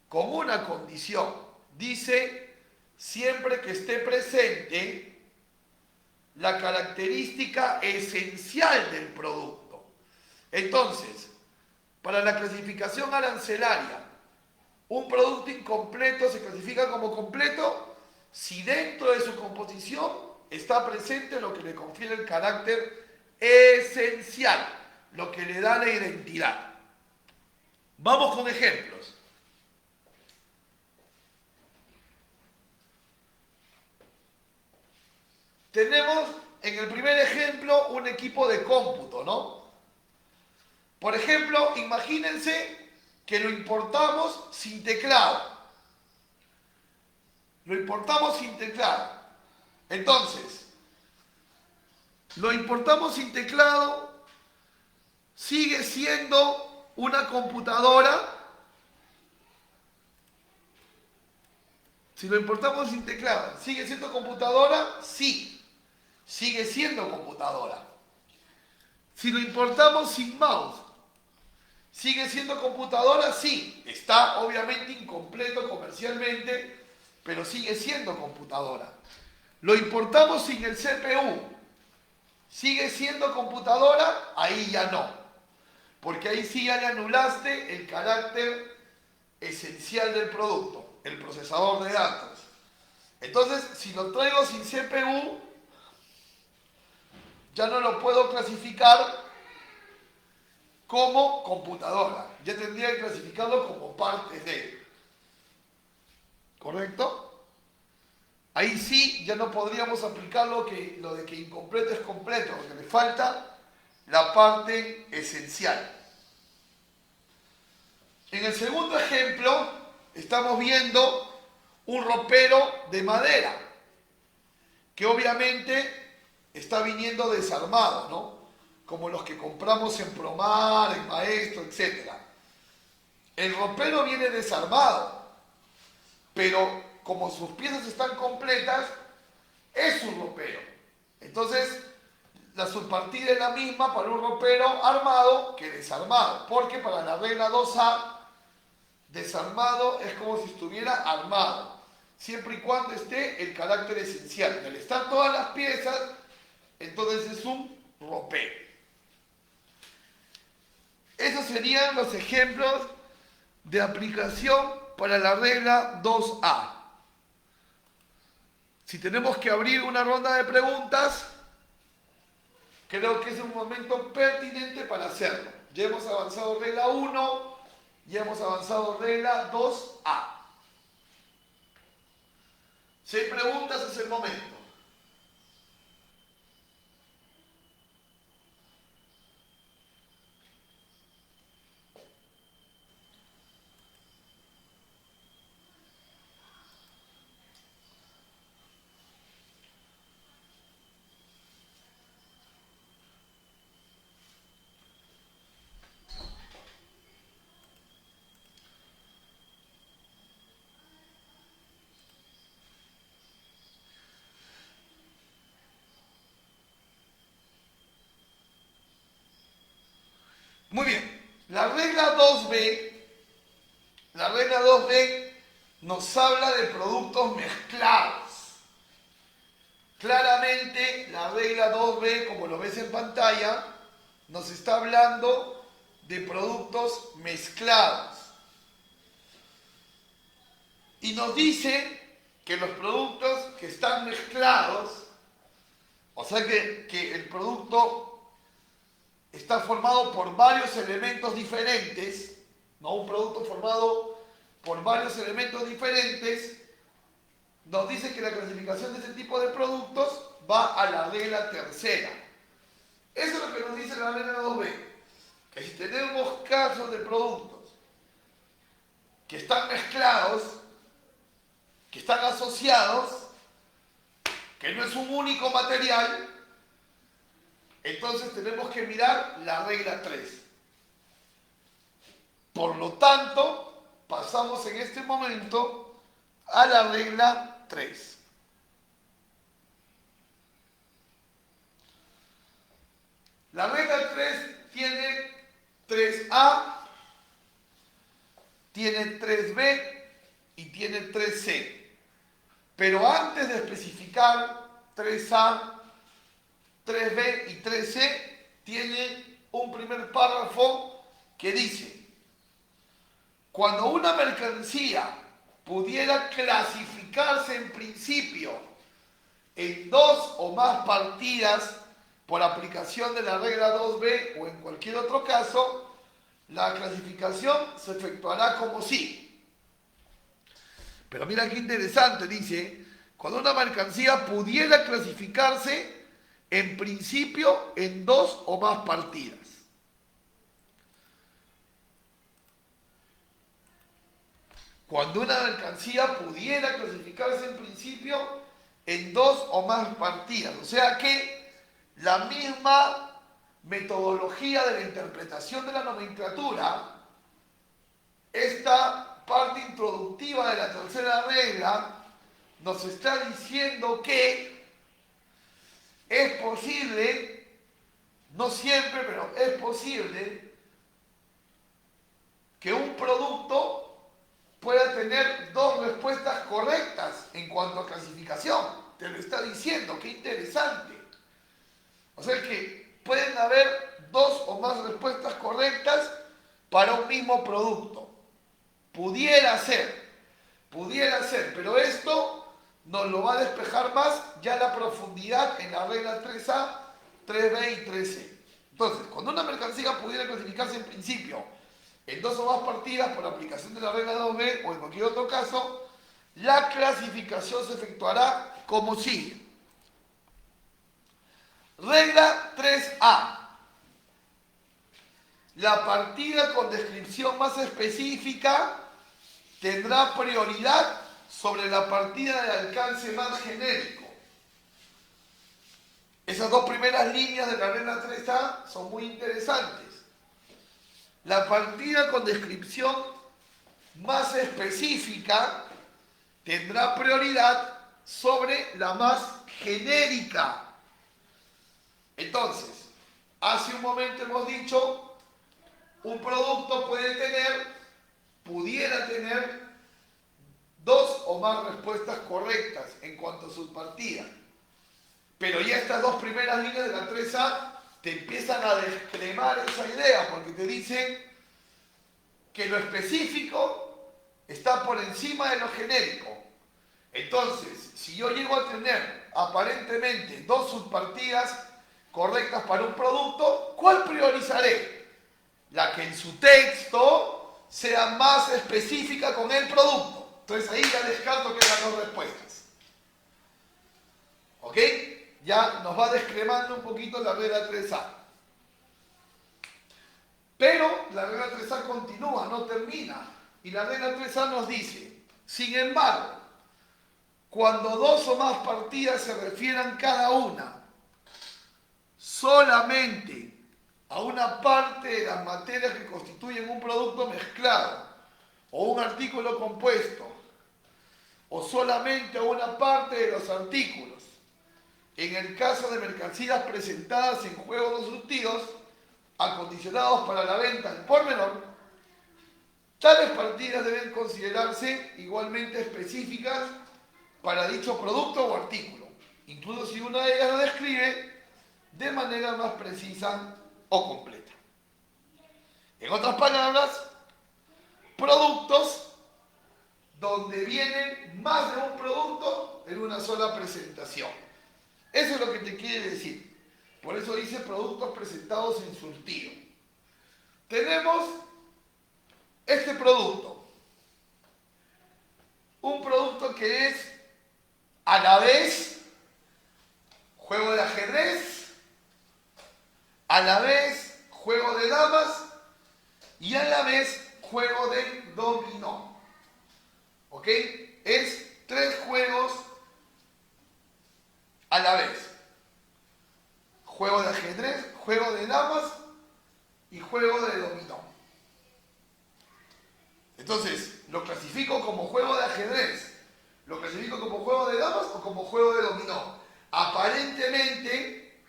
Con una condición. Dice, siempre que esté presente la característica esencial del producto. Entonces, para la clasificación arancelaria, un producto incompleto se clasifica como completo si dentro de su composición está presente lo que le confiere el carácter esencial, lo que le da la identidad. Vamos con ejemplos. Tenemos en el primer ejemplo un equipo de cómputo, ¿no? Por ejemplo, imagínense que lo importamos sin teclado. Lo importamos sin teclado. Entonces, lo importamos sin teclado, sigue siendo una computadora. Si lo importamos sin teclado, ¿sigue siendo computadora? Sí, sigue siendo computadora. Si lo importamos sin mouse, ¿sigue siendo computadora? Sí, está obviamente incompleto comercialmente, pero sigue siendo computadora. Lo importamos sin el CPU, ¿sigue siendo computadora? Ahí ya no, porque ahí sí ya le anulaste el carácter esencial del producto, el procesador de datos. Entonces, si lo traigo sin CPU, ya no lo puedo clasificar como computadora. Ya tendría que clasificarlo como parte de. ¿Correcto? Ahí sí ya no podríamos aplicar lo de que incompleto es completo, porque le falta la parte esencial. En el segundo ejemplo, estamos viendo un ropero de madera, que obviamente está viniendo desarmado, ¿no? Como los que compramos en Promar, en Maestro, etc. El ropero viene desarmado, pero como sus piezas están completas, es un ropero. Entonces, la subpartida es la misma para un ropero armado que desarmado, porque para la regla 2A, desarmado es como si estuviera armado, siempre y cuando esté el carácter esencial. Al estar todas las piezas, entonces es un ropero. Esos serían los ejemplos de aplicación para la regla 2A. Si tenemos que abrir una ronda de preguntas, creo que es un momento pertinente para hacerlo. Ya hemos avanzado regla 1, ya hemos avanzado regla 2A. Si hay preguntas, es el momento. Muy bien, la regla 2B nos habla de productos mezclados. Claramente la regla 2B, como lo ves en pantalla, nos está hablando de productos mezclados. Y nos dice que los productos que están mezclados, o sea que el producto está formado por varios elementos diferentes, ¿no? Un producto formado por varios elementos diferentes, nos dice que la clasificación de ese tipo de productos va a la regla tercera. Eso es lo que nos dice la regla 2B, que si tenemos casos de productos que están mezclados, que están asociados, que no es un único material, entonces tenemos que mirar la regla 3. Por lo tanto, pasamos en este momento a la regla 3. La regla 3 tiene 3A, tiene 3B y tiene 3C. Pero antes de especificar 3A, 3B y 3C, tiene un primer párrafo que dice: cuando una mercancía pudiera clasificarse en principio en dos o más partidas por aplicación de la regla 2B o en cualquier otro caso, la clasificación se efectuará como sigue. Pero mira qué interesante, dice, cuando una mercancía pudiera clasificarse en principio en dos o más partidas. Cuando una mercancía pudiera clasificarse en principio en dos o más partidas. O sea que la misma metodología de la interpretación de la nomenclatura, esta parte introductiva de la tercera regla, nos está diciendo que es posible, no siempre, pero es posible, que un producto pueda tener dos respuestas correctas en cuanto a clasificación. Te lo está diciendo, qué interesante. O sea que pueden haber dos o más respuestas correctas para un mismo producto. Pudiera ser, pero esto nos lo va a despejar más ya la profundidad en la regla 3A, 3B y 3C. Entonces, cuando una mercancía pudiera clasificarse en principio en dos o más partidas por aplicación de la regla 2B o en cualquier otro caso, la clasificación se efectuará como sigue. Regla 3A. La partida con descripción más específica tendrá prioridad sobre la partida de alcance más genérico. Esas dos primeras líneas de la regla 3A son muy interesantes. La partida con descripción más específica tendrá prioridad sobre la más genérica. Entonces, hace un momento hemos dicho, un producto pudiera tener dos o más respuestas correctas en cuanto a su partida. Pero ya estas dos primeras líneas de la 3A te empiezan a descremar esa idea, porque te dicen que lo específico está por encima de lo genérico. Entonces, si yo llego a tener aparentemente dos subpartidas correctas para un producto, ¿cuál priorizaré? La que en su texto sea más específica con el producto. Entonces ahí ya descarto que las dos respuestas. ¿Ok? Ya nos va descremando un poquito la regla 3A. Pero la regla 3A continúa, no termina. Y la regla 3A nos dice, sin embargo, cuando dos o más partidas se refieran cada una solamente a una parte de las materias que constituyen un producto mezclado o un artículo compuesto, o solamente a una parte de los artículos, en el caso de mercancías presentadas en juegos no surtidos, acondicionados para la venta al por menor, tales partidas deben considerarse igualmente específicas para dicho producto o artículo, incluso si una de ellas lo describe de manera más precisa o completa. En otras palabras, productos donde vienen más de un producto en una sola presentación. Eso es lo que te quiere decir. Por eso dice productos presentados en surtido. Tenemos este producto. Un producto que es a la vez juego de ajedrez, a la vez juego de damas y a la vez juego de dominó. ¿Ok? Es tres juegos a la vez. Juego de ajedrez, juego de damas y juego de dominó. Entonces, ¿lo clasifico como juego de ajedrez? ¿Lo clasifico como juego de damas o como juego de dominó? Aparentemente,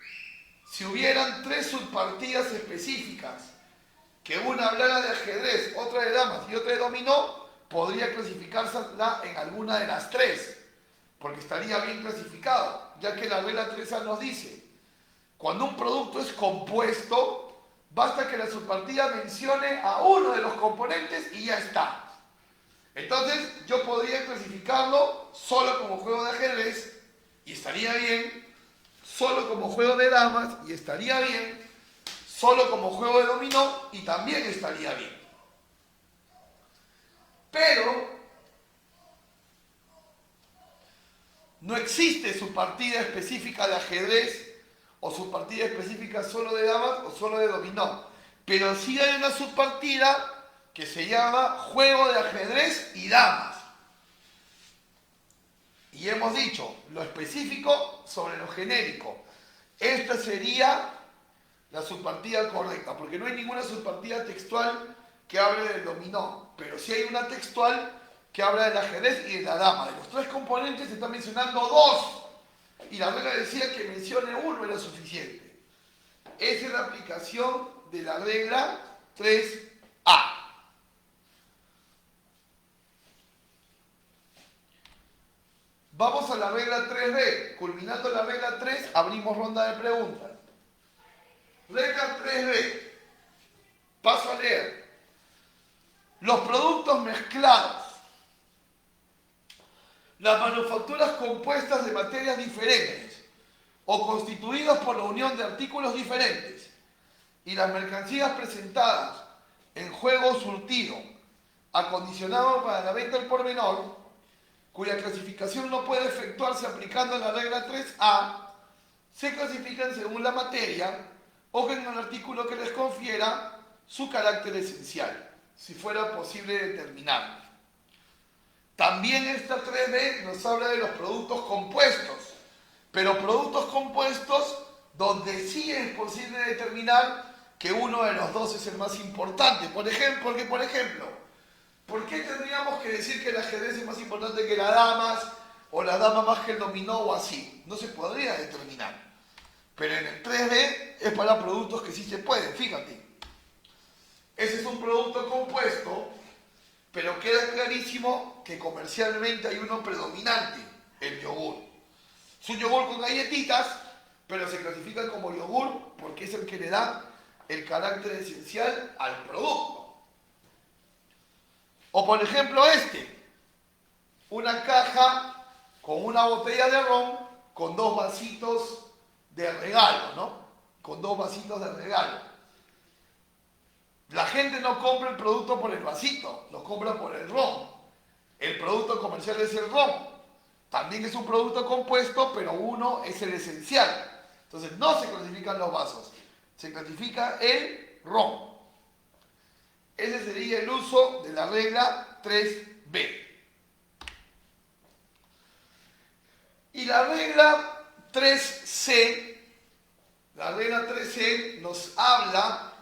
si hubieran tres subpartidas específicas, que una hablara de ajedrez, otra de damas y otra de dominó, podría clasificársela en alguna de las tres, porque estaría bien clasificado, ya que la regla 3A nos dice, cuando un producto es compuesto, basta que la subpartida mencione a uno de los componentes y ya está. Entonces, yo podría clasificarlo solo como juego de ajedrez y estaría bien, solo como juego de damas y estaría bien, solo como juego de dominó y también estaría bien. Pero no existe subpartida específica de ajedrez o subpartida específica solo de damas o solo de dominó. Pero sí hay una subpartida que se llama juego de ajedrez y damas. Y hemos dicho lo específico sobre lo genérico. Esta sería la subpartida correcta, porque no hay ninguna subpartida textual que hable del dominó, pero sí hay una textual que habla del ajedrez y de la dama. De los tres componentes se están mencionando dos, y la regla decía que mencione uno era suficiente. Esa es la aplicación de la regla 3A. Vamos a la regla 3B. Culminando la regla 3, abrimos ronda de preguntas. Regla 3B. Paso a leer. Los productos mezclados. Las manufacturas compuestas de materias diferentes o constituidas por la unión de artículos diferentes y las mercancías presentadas en juego surtido, acondicionado para la venta al por menor, cuya clasificación no puede efectuarse aplicando la regla 3A, se clasifican según la materia o en el artículo que les confiera su carácter esencial, si fuera posible determinarlo. También esta 3B nos habla de los productos compuestos, pero productos compuestos donde sí es posible determinar que uno de los dos es el más importante. Por ejemplo, ¿por qué tendríamos que decir que el ajedrez es más importante que las damas, o la dama más que el dominó, o así? No se podría determinar. Pero en el 3B es para productos que sí se pueden, fíjate. Ese es un producto compuesto, pero queda clarísimo que comercialmente hay uno predominante, el yogur. Es un yogur con galletitas, pero se clasifica como yogur porque es el que le da el carácter esencial al producto. O por ejemplo una caja con una botella de ron con 2 vasitos de regalo, ¿no? Con 2 vasitos de regalo. La gente no compra el producto por el vasito, lo compra por el ron. El producto comercial es el ron. También es un producto compuesto, pero uno es el esencial. Entonces no se clasifican los vasos, se clasifica el ron. Ese sería el uso de la regla 3B. Y la regla 3C, nos habla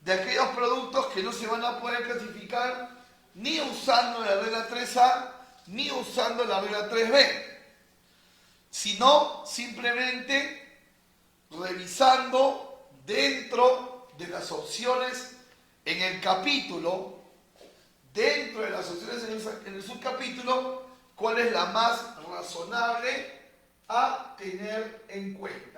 de aquellos productos que no se van a poder clasificar ni usando la regla 3A ni usando la regla 3B, sino simplemente revisando dentro de las opciones en el capítulo, dentro de las opciones en el subcapítulo, cuál es la más razonable a tener en cuenta.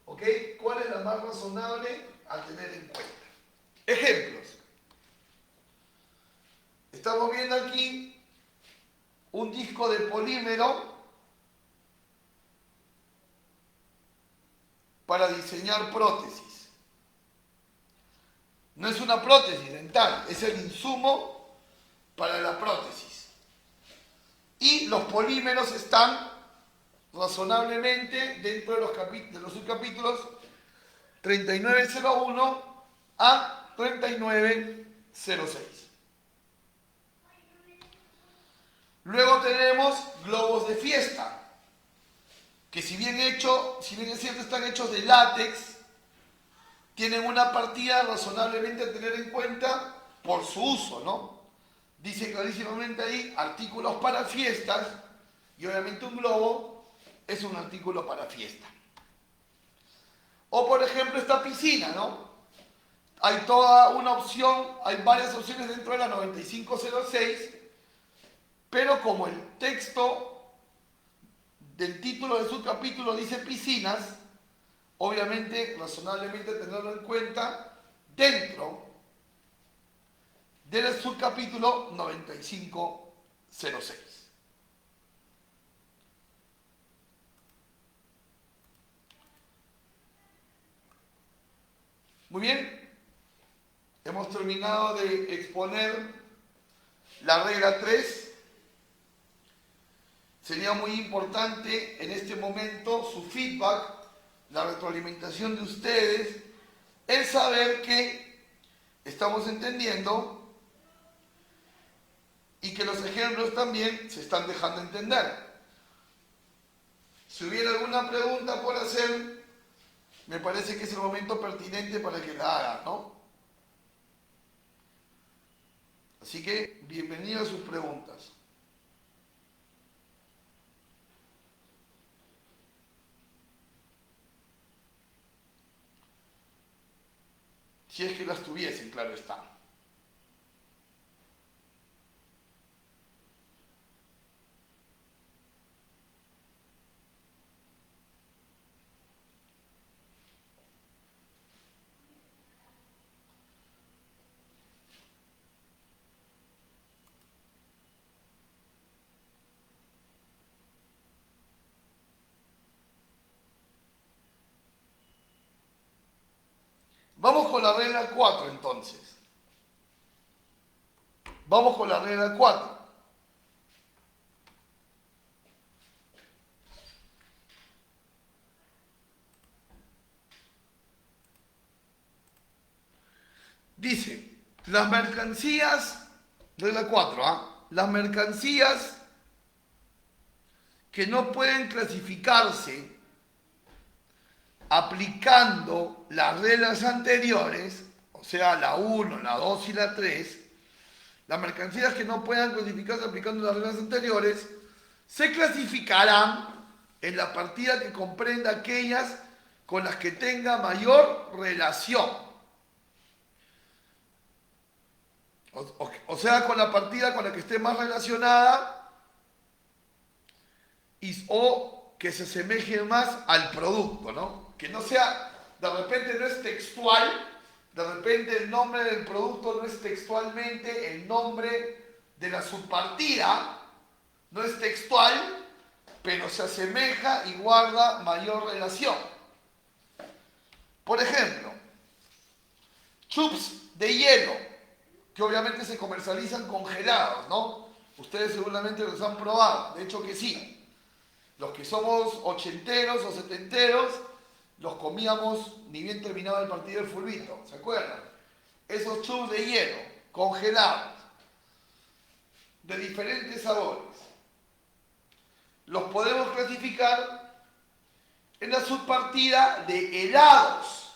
¿Ok? ¿Cuál es la más razonable a tener en cuenta? Ejemplos. Estamos viendo aquí un disco de polímero para diseñar prótesis. No es una prótesis dental, es el insumo para la prótesis. Y los polímeros están razonablemente dentro de los subcapítulos 3901 a 3906. Luego tenemos globos de fiesta, que si bien es cierto están hechos de látex, tienen una partida razonablemente a tener en cuenta por su uso, ¿no? Dice clarísimamente ahí, artículos para fiestas, y obviamente un globo es un artículo para fiesta. O por ejemplo esta piscina, ¿no? Hay toda una opción, hay varias opciones dentro de la 9506, pero como el texto del título de su capítulo dice piscinas, obviamente, razonablemente tenerlo en cuenta dentro del subcapítulo 9506. Muy bien, hemos terminado de exponer la regla 3. Sería muy importante en este momento su feedback, la retroalimentación de ustedes, el saber que estamos entendiendo y que los ejemplos también se están dejando entender. Si hubiera alguna pregunta por hacer, me parece que es el momento pertinente para que la hagan, ¿no? Así que, bienvenidos a sus preguntas. Si es que las tuviesen, claro está. Vamos con la regla 4 entonces. Vamos con la regla 4. Dice, las mercancías, regla 4, las mercancías que no pueden clasificarse aplicando las reglas anteriores, o sea, la 1, la 2 y la 3, las mercancías que no puedan clasificarse aplicando las reglas anteriores, se clasificarán en la partida que comprenda aquellas con las que tenga mayor relación. O sea, con la partida con la que esté más relacionada o que se asemeje más al producto, ¿no? Que no sea, de repente no es textual, de repente el nombre del producto no es textualmente el nombre de la subpartida, no es textual, pero se asemeja y guarda mayor relación. Por ejemplo, chups de hielo, que obviamente se comercializan congelados, ¿no? Ustedes seguramente los han probado, de hecho que sí. Los que somos ochenteros o setenteros, los comíamos ni bien terminaba el partido del fulbito, ¿se acuerdan? Esos chups de hielo, congelados, de diferentes sabores. Los podemos clasificar en la subpartida de helados.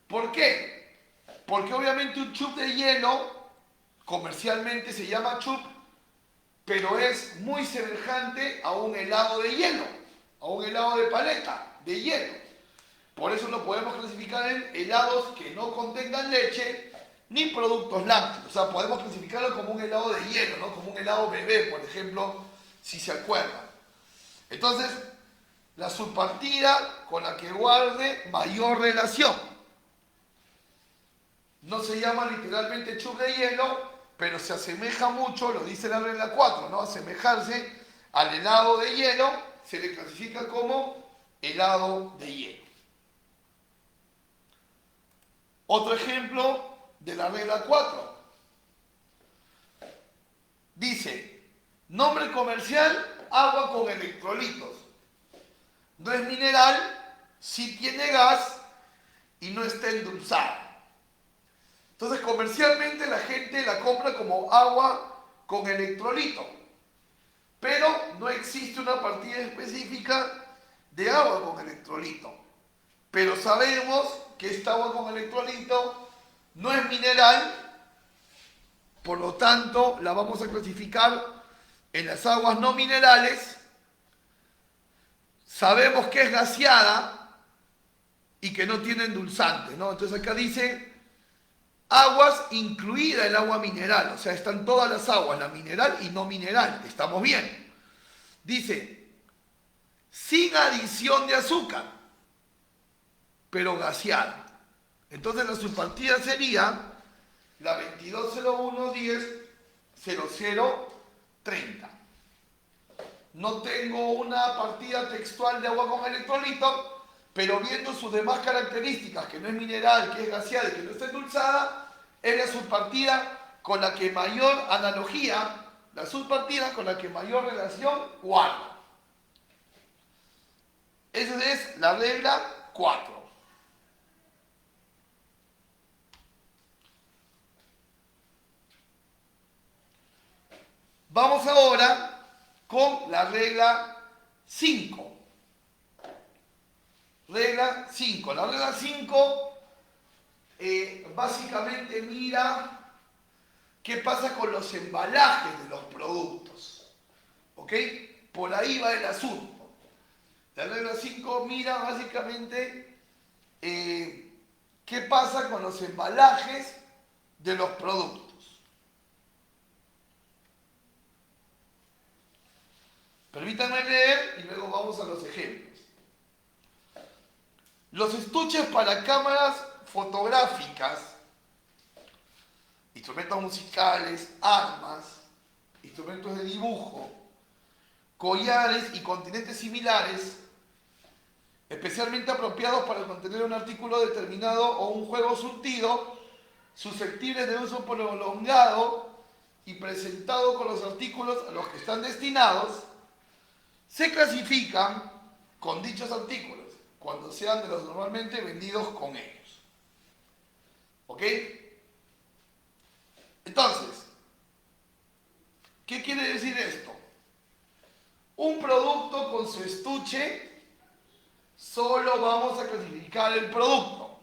¿Por qué? Porque obviamente un chup de hielo comercialmente se llama chup, pero es muy semejante a un helado de hielo, a un helado de paleta de hielo. Por eso lo podemos clasificar en helados que no contengan leche ni productos lácteos. O sea, podemos clasificarlo como un helado de hielo, ¿no? Como un helado bebé, por ejemplo, si se acuerdan. Entonces, la subpartida con la que guarde mayor relación. No se llama literalmente chup de hielo, pero se asemeja mucho, lo dice la regla 4, ¿no? Asemejarse al helado de hielo se le clasifica como helado de hielo. Otro ejemplo de la regla 4. Dice, nombre comercial, agua con electrolitos. No es mineral, sí tiene gas y no está endulzada. Entonces, comercialmente la gente la compra como agua con electrolito, pero no existe una partida específica de agua con electrolito. Pero sabemos que esta agua con electrolito no es mineral, por lo tanto la vamos a clasificar en las aguas no minerales. Sabemos que es gaseada y que no tiene endulzante, ¿no? Entonces acá dice aguas incluida el agua mineral, o sea, están todas las aguas, la mineral y no mineral, estamos bien. Dice, sin adición de azúcar, pero gaseada. Entonces la subpartida sería la 2201100030. No tengo una partida textual de agua con electrolito, pero viendo sus demás características, que no es mineral, que es gaseada y que no está endulzada, es la subpartida con la que mayor analogía, la subpartida con la que mayor relación guarda. Esa es la regla 4. Vamos ahora con la regla 5. Regla 5. La regla 5 básicamente mira qué pasa con los embalajes de los productos. ¿Ok? Por ahí va el asunto. La regla 5 mira básicamente qué pasa con los embalajes de los productos. Permítanme leer y luego vamos a los ejemplos. Los estuches para cámaras fotográficas, instrumentos musicales, armas, instrumentos de dibujo, collares y continentes similares especialmente apropiados para contener un artículo determinado o un juego surtido, susceptibles de uso prolongado y presentado con los artículos a los que están destinados, se clasifican con dichos artículos cuando sean de los normalmente vendidos con ellos. ¿Ok? Entonces, ¿qué quiere decir esto? Un producto con su estuche, solo vamos a clasificar el producto.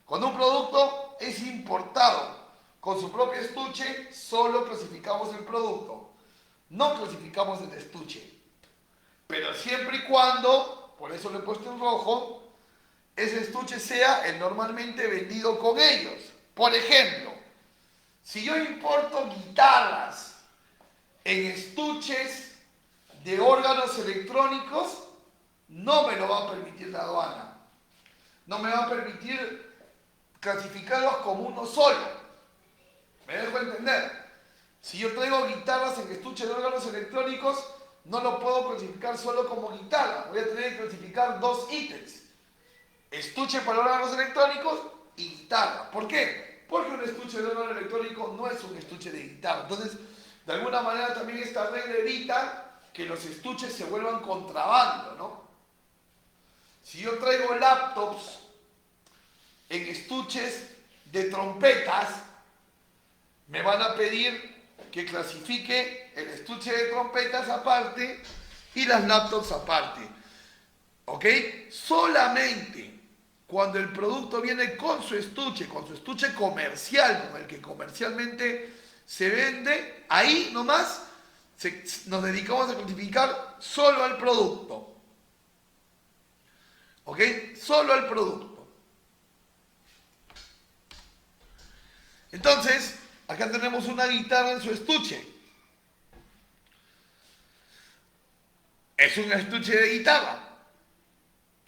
Cuando un producto es importado con su propio estuche, solo clasificamos el producto. No clasificamos el estuche. Pero siempre y cuando, por eso lo he puesto en rojo, ese estuche sea el normalmente vendido con ellos. Por ejemplo, si yo importo guitarras en estuches de órganos electrónicos, no me lo va a permitir la aduana. No me va a permitir clasificarlos como uno solo. ¿Me dejo entender? Si yo traigo guitarras en estuches de órganos electrónicos, no lo puedo clasificar solo como guitarra. Voy a tener que clasificar dos ítems. Estuche para órganos electrónicos y guitarra. ¿Por qué? Porque un estuche de órgano electrónico no es un estuche de guitarra. Entonces, de alguna manera también esta regla evita que los estuches se vuelvan contrabando, ¿no? Si yo traigo laptops en estuches de trompetas, me van a pedir que clasifique el estuche de trompetas aparte y las laptops aparte. ¿Ok? Solamente cuando el producto viene con su estuche comercial, con el que comercialmente se vende, ahí nomás nos dedicamos a clasificar solo al producto. ¿Ok? Solo al producto. Entonces, acá tenemos una guitarra en su estuche. Es un estuche de guitarra.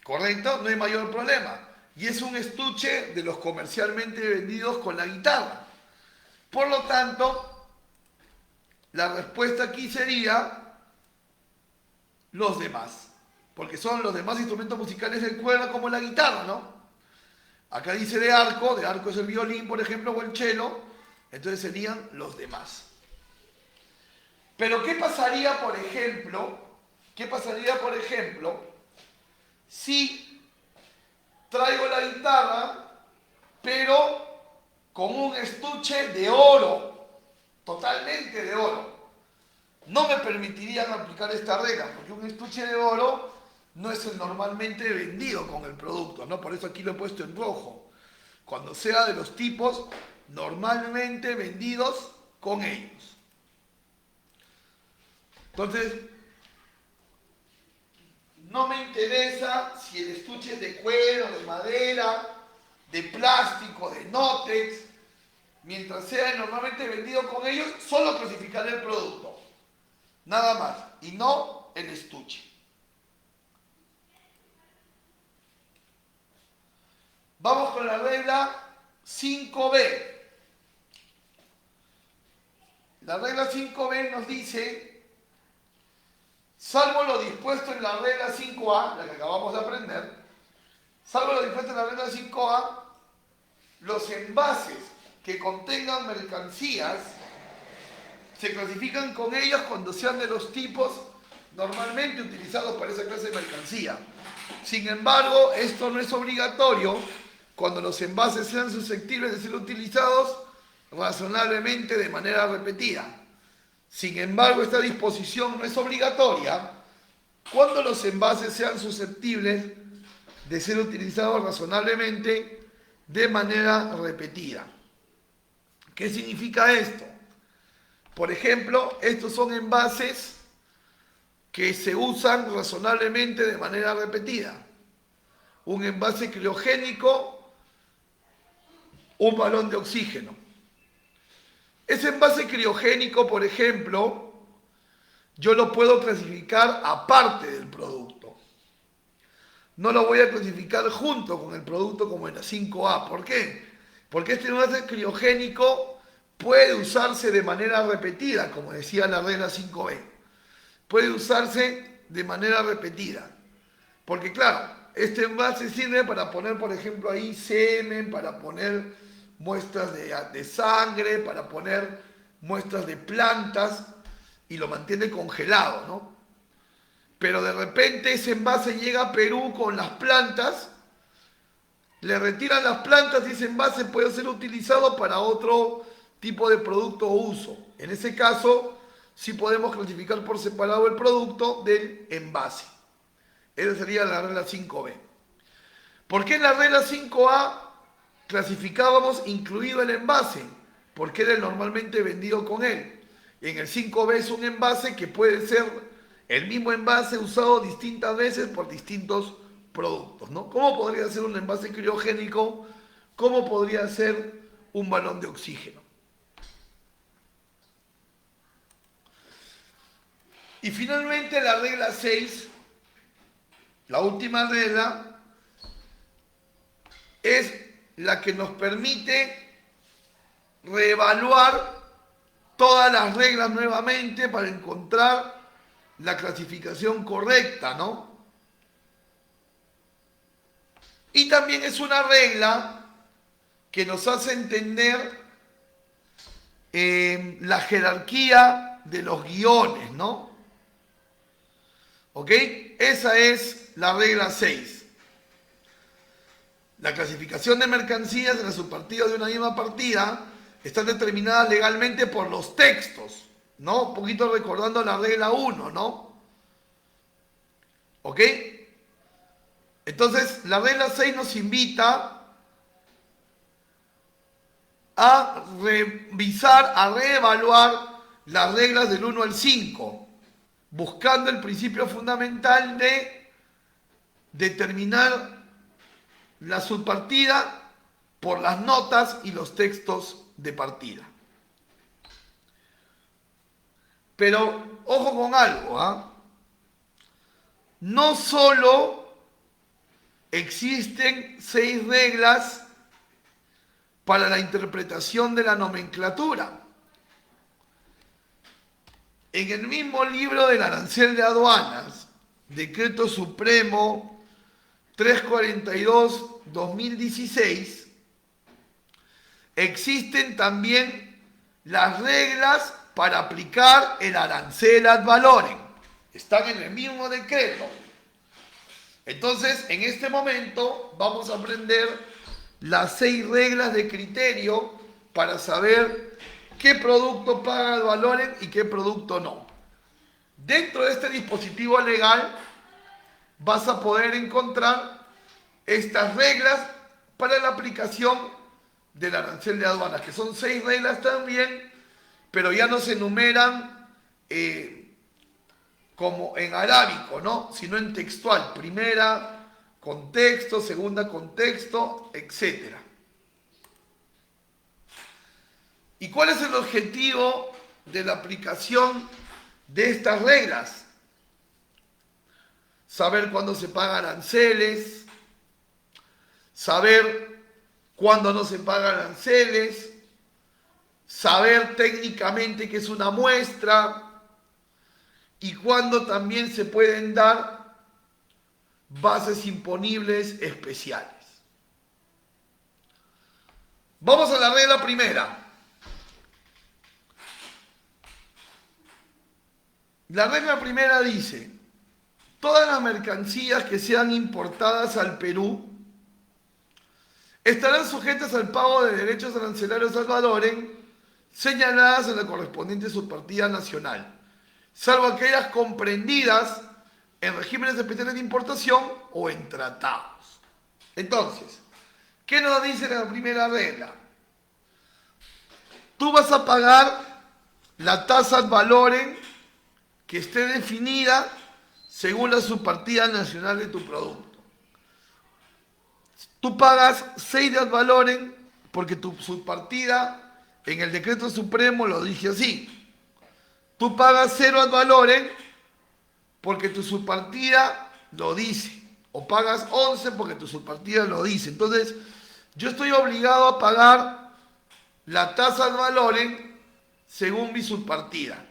¿Correcto? No hay mayor problema. Y es un estuche de los comercialmente vendidos con la guitarra. Por lo tanto, la respuesta aquí sería los demás. Porque son los demás instrumentos musicales de cuerda como la guitarra, ¿no? Acá dice de arco es el violín, por ejemplo, o el cello. Entonces serían los demás. Pero ¿qué pasaría, por ejemplo, si traigo la guitarra, pero con un estuche de oro, totalmente de oro? No me permitirían aplicar esta regla, porque un estuche de oro no es el normalmente vendido con el producto, ¿no? Por eso aquí lo he puesto en rojo. Cuando sea de los tipos normalmente vendidos con ellos. Entonces, no me interesa si el estuche es de cuero, de madera, de plástico, de nótex. Mientras sea normalmente vendido con ellos, solo clasificaré el producto. Nada más. Y no el estuche. Vamos con la regla 5B. La regla 5B nos dice, salvo lo dispuesto en la regla 5A, la que acabamos de aprender, salvo lo dispuesto en la regla 5A, los envases que contengan mercancías se clasifican con ellos cuando sean de los tipos normalmente utilizados para esa clase de mercancía. Sin embargo, esto no es obligatorio cuando los envases sean susceptibles de ser utilizados razonablemente de manera repetida. Sin embargo, esta disposición no es obligatoria cuando los envases sean susceptibles de ser utilizados razonablemente de manera repetida. ¿Qué significa esto? Por ejemplo, estos son envases que se usan razonablemente de manera repetida. Un envase criogénico, un balón de oxígeno. Ese envase criogénico, por ejemplo, yo lo puedo clasificar aparte del producto. No lo voy a clasificar junto con el producto como en la 5A. ¿Por qué? Porque este envase criogénico puede usarse de manera repetida, como decía la regla 5B. Puede usarse de manera repetida. Porque claro, este envase sirve para poner, por ejemplo, ahí semen, para poner muestras de sangre, para poner muestras de plantas y lo mantiene congelado, ¿no? Pero de repente ese envase llega a Perú con las plantas, le retiran las plantas y ese envase puede ser utilizado para otro tipo de producto o uso. En ese caso, sí podemos clasificar por separado el producto del envase. Esa sería la regla 5B. ¿Por qué en la regla 5A clasificábamos incluido el envase? Porque era el normalmente vendido con él. En el 5B es un envase que puede ser el mismo envase usado distintas veces por distintos productos, ¿no? ¿Cómo podría ser un envase criogénico? ¿Cómo podría ser un balón de oxígeno? Y finalmente la regla 6, la última regla, es la que nos permite reevaluar todas las reglas nuevamente para encontrar la clasificación correcta, ¿no? Y también es una regla que nos hace entender la jerarquía de los guiones, ¿no? ¿Ok? Esa es la regla 6. La clasificación de mercancías en la subpartida de una misma partida están determinadas legalmente por los textos, ¿no? Un poquito recordando la regla 1, ¿no? ¿Ok? Entonces, la regla 6 nos invita a revisar, a reevaluar las reglas del 1 al 5, buscando el principio fundamental de determinar la subpartida por las notas y los textos de partida. Pero ojo con algo, ¿ah? No solo existen 6 reglas para la interpretación de la nomenclatura. En el mismo libro del Arancel de Aduanas, Decreto Supremo 342-2016, existen también las reglas para aplicar el arancel ad valorem. Están en el mismo decreto. Entonces, en este momento vamos a aprender las 6 reglas de criterio para saber qué producto paga ad valorem y qué producto no. Dentro de este dispositivo legal vas a poder encontrar estas reglas para la aplicación del arancel de aduanas, que son 6 reglas también, pero ya no se enumeran como en arábico, ¿no? Sino en textual. Primera, contexto, segunda, contexto, etc. ¿Y cuál es el objetivo de la aplicación de estas reglas? Saber cuándo se pagan aranceles, saber cuándo no se pagan aranceles, saber técnicamente qué es una muestra y cuándo también se pueden dar bases imponibles especiales. Vamos a la regla primera. La regla primera dice: todas las mercancías que sean importadas al Perú estarán sujetas al pago de derechos arancelarios ad valorem señaladas en la correspondiente subpartida nacional, salvo aquellas comprendidas en regímenes especiales de importación o en tratados. Entonces, ¿qué nos dice la primera regla? Tú vas a pagar la tasa ad valorem que esté definida según la subpartida nacional de tu producto. Tú pagas 6 de ad valorem porque tu subpartida en el decreto supremo lo dice así. Tú pagas 0 ad valorem porque tu subpartida lo dice. O pagas 11 porque tu subpartida lo dice. Entonces, yo estoy obligado a pagar la tasa ad valorem según mi subpartida.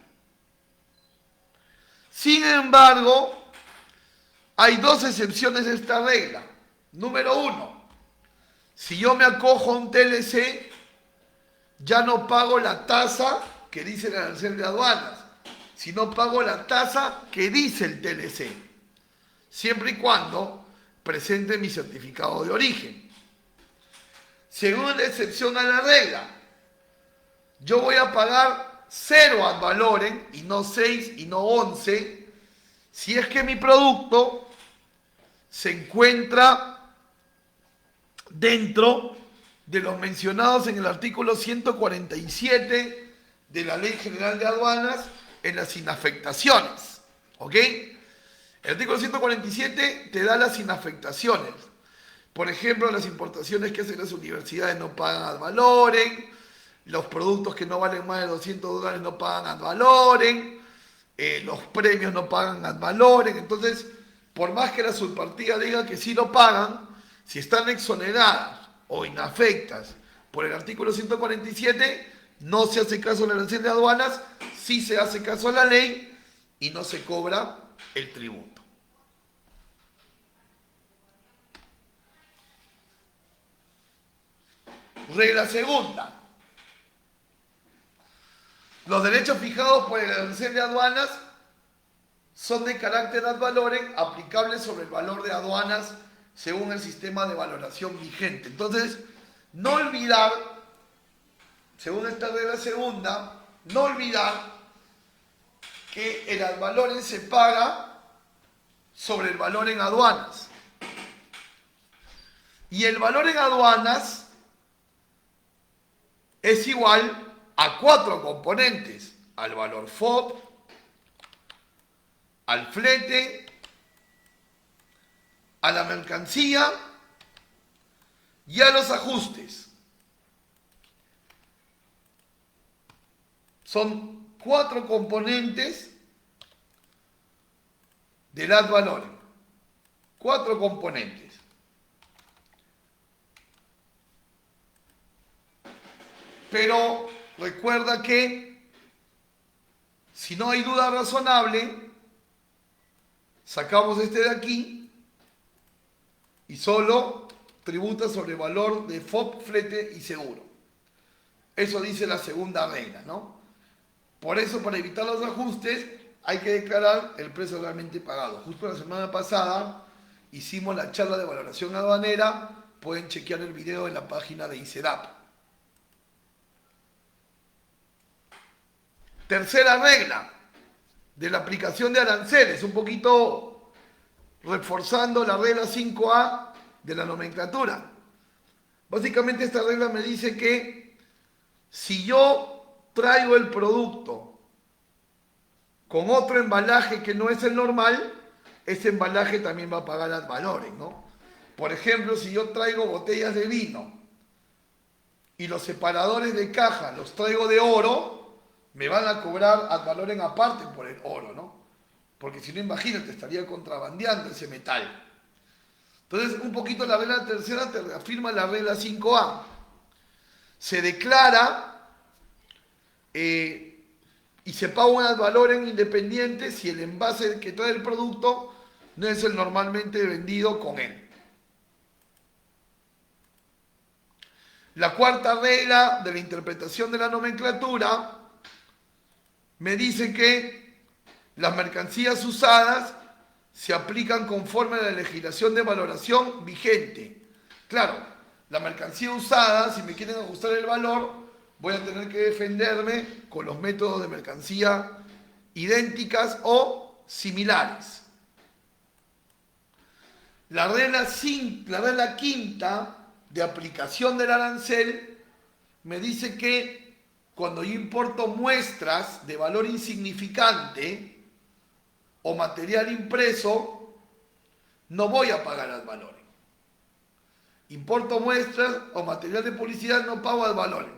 Sin embargo, Hay dos excepciones de esta regla. Número uno, si yo me acojo a un TLC, ya no pago la tasa que dice el arancel de aduanas, sino pago la tasa que dice el TLC, siempre y cuando presente mi certificado de origen. Segunda excepción a la regla, yo voy a pagar 0 ad valorem y no 6 y no 11 si es que mi producto se encuentra dentro de los mencionados en el artículo 147 de la Ley General de Aduanas en las inafectaciones. ¿Ok? El artículo 147 te da las inafectaciones. Por ejemplo, las importaciones que hacen las universidades no pagan ad valorem, los productos que no valen más de $200 no pagan ad valorem, los premios no pagan ad valorem. Entonces, por más que la subpartida diga que sí lo pagan, si están exoneradas o inafectas por el artículo 147, no se hace caso a la arancel de aduanas, sí se hace caso a la ley y no se cobra el tributo. Regla segunda. Los derechos fijados por el arancel de aduanas son de carácter ad valorem aplicables sobre el valor de aduanas según el sistema de valoración vigente. Entonces, no olvidar, según esta regla segunda, no olvidar que el ad valorem se paga sobre el valor en aduanas. Y el valor en aduanas es igual a 4 componentes: al valor FOB, al flete, a la mercancía y a los ajustes. Son 4 componentes del ad valorem. 4 componentes. Pero recuerda que si no hay duda razonable, sacamos este de aquí y solo tributa sobre el valor de FOB, flete y seguro. Eso dice la segunda regla, ¿no? Por eso, para evitar los ajustes, hay que declarar el precio realmente pagado. Justo la semana pasada hicimos la charla de valoración aduanera. Pueden chequear el video en la página de INSEDAP. Tercera regla de la aplicación de aranceles, un poquito reforzando la regla 5A de la nomenclatura. Básicamente esta regla me dice que si yo traigo el producto con otro embalaje que no es el normal, ese embalaje también va a pagar ad valorem, ¿no? Por ejemplo, si yo traigo botellas de vino y los separadores de caja los traigo de oro, me van a cobrar ad valorem aparte por el oro, ¿no? Porque si no, imagínate, estaría contrabandeando ese metal. Entonces, un poquito la regla tercera te reafirma la regla 5A. Se declara y se paga un ad valorem independiente si el envase que trae el producto no es el normalmente vendido con él. La cuarta regla de la interpretación de la nomenclatura me dice que las mercancías usadas se aplican conforme a la legislación de valoración vigente. Claro, la mercancía usada, si me quieren ajustar el valor, voy a tener que defenderme con los métodos de mercancía idénticas o similares. La regla quinta de aplicación del arancel me dice que cuando yo importo muestras de valor insignificante o material impreso, no voy a pagar ad valorem. Importo muestras o material de publicidad, no pago ad valorem.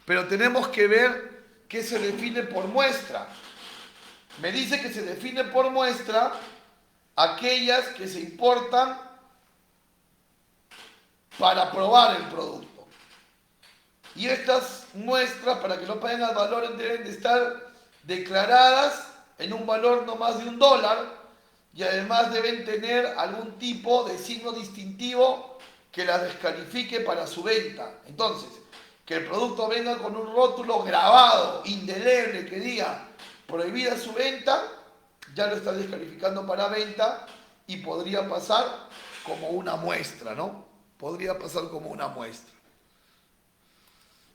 Pero tenemos que ver qué se define por muestra. Me dice que se define por muestra aquellas que se importan para probar el producto. Y estas muestras, para que no paguen ad valorem, deben de estar declaradas en un valor no más de $1 y además deben tener algún tipo de signo distintivo que las descalifique para su venta. Entonces, que el producto venga con un rótulo grabado, indeleble, que diga prohibida su venta, ya lo está descalificando para venta y podría pasar como una muestra, ¿no? Podría pasar como una muestra.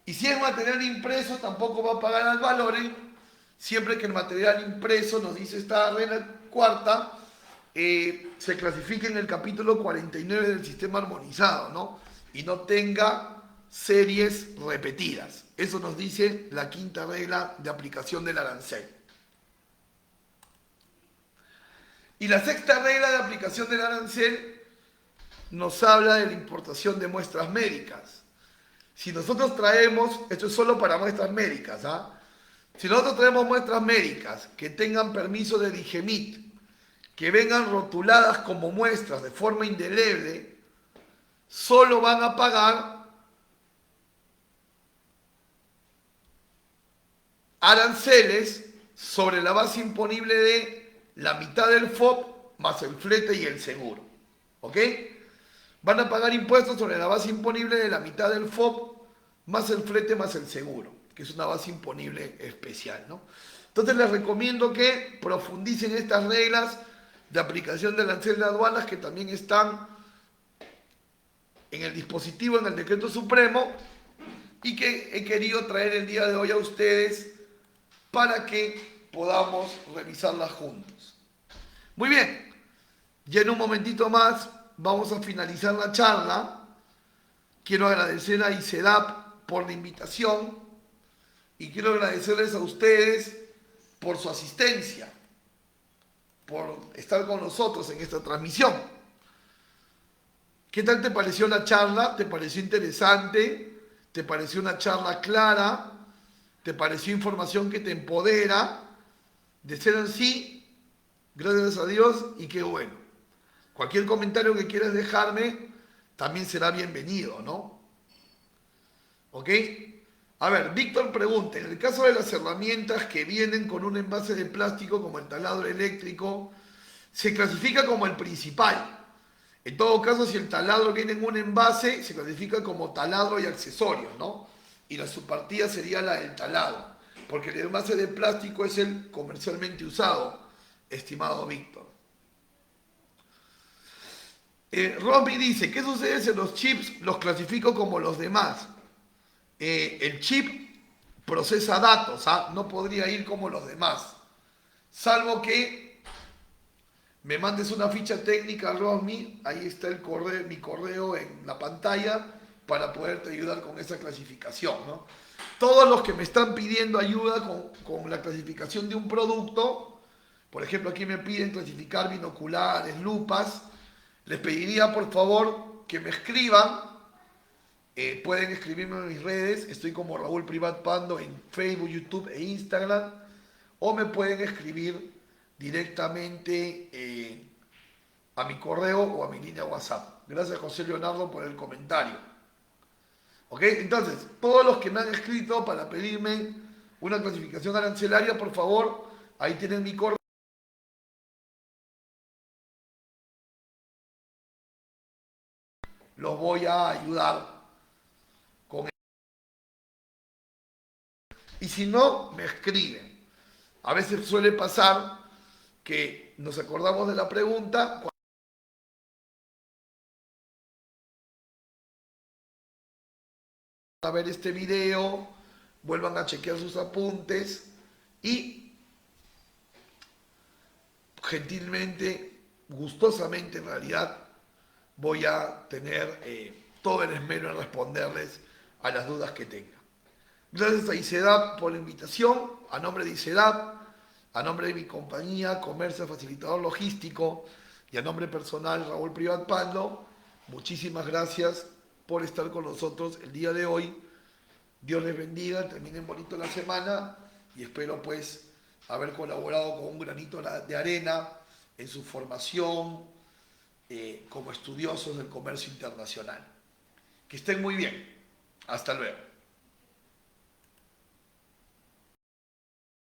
Y si es material impreso, tampoco va a pagar al valor, siempre que el material impreso, nos dice esta regla cuarta, se clasifique en el capítulo 49 del sistema armonizado, ¿no? Y no tenga series repetidas. Eso nos dice la quinta regla de aplicación del arancel. Y la sexta regla de aplicación del arancel nos habla de la importación de muestras médicas. Si nosotros traemos, esto es solo para muestras médicas, ¿ah? Si nosotros traemos muestras médicas que tengan permiso de Digemit, que vengan rotuladas como muestras de forma indeleble, solo van a pagar aranceles sobre la base imponible de la mitad del FOB más el flete y el seguro. ¿Ok? Van a pagar impuestos sobre la base imponible de la mitad del FOB más el flete más el seguro, que es una base imponible especial, ¿no? Entonces les recomiendo que profundicen estas reglas de aplicación del arancel de aduanas que también están en el dispositivo, en el decreto supremo, y que he querido traer el día de hoy a ustedes para que podamos revisarlas juntos. Muy bien, ya en un momentito más vamos a finalizar la charla. Quiero agradecer a ICEDAP por la invitación y quiero agradecerles a ustedes por su asistencia, por estar con nosotros en esta transmisión. ¿Qué tal te pareció la charla? ¿Te pareció interesante? ¿Te pareció una charla clara? ¿Te pareció información que te empodera? De ser así, gracias a Dios y qué bueno. Cualquier comentario que quieras dejarme también será bienvenido, ¿no? ¿Ok? A ver, Víctor pregunta, en el caso de las herramientas que vienen con un envase de plástico como el taladro eléctrico, se clasifica como el principal. En todo caso, si el taladro viene en un envase, se clasifica como taladro y accesorios, ¿no? Y la subpartida sería la del taladro, porque el envase de plástico es el comercialmente usado, estimado Víctor. Romy dice, ¿qué sucede si los chips los clasifico como los demás? El chip procesa datos, ¿ah? No podría ir como los demás, salvo que me mandes una ficha técnica, Romy, ahí está el correo, mi correo en la pantalla para poderte ayudar con esa clasificación, ¿no? Todos los que me están pidiendo ayuda con la clasificación de un producto, por ejemplo, aquí me piden clasificar binoculares, lupas, les pediría por favor que me escriban. Pueden escribirme en mis redes, estoy como Raúl Privat Pando en Facebook, YouTube e Instagram, o me pueden escribir directamente a mi correo o a mi línea WhatsApp. Gracias José Leonardo por el comentario. ¿Ok? Entonces, todos los que me han escrito para pedirme una clasificación arancelaria, por favor, ahí tienen mi correo. Los voy a ayudar con él. Y si no, me escriben. A veces suele pasar que nos acordamos de la pregunta a ver este video, vuelvan a chequear sus apuntes y gentilmente, gustosamente en realidad, voy a tener todo el esmero en responderles a las dudas que tengan. Gracias a ICEDAP por la invitación, a nombre de ICEDAP, a nombre de mi compañía Comercio Facilitador Logístico y a nombre personal Raúl Privat Pando, muchísimas gracias por estar con nosotros el día de hoy. Dios les bendiga, terminen bonito la semana y espero pues haber colaborado con un granito de arena en su formación como estudiosos del comercio internacional. Que estén muy bien. Hasta luego.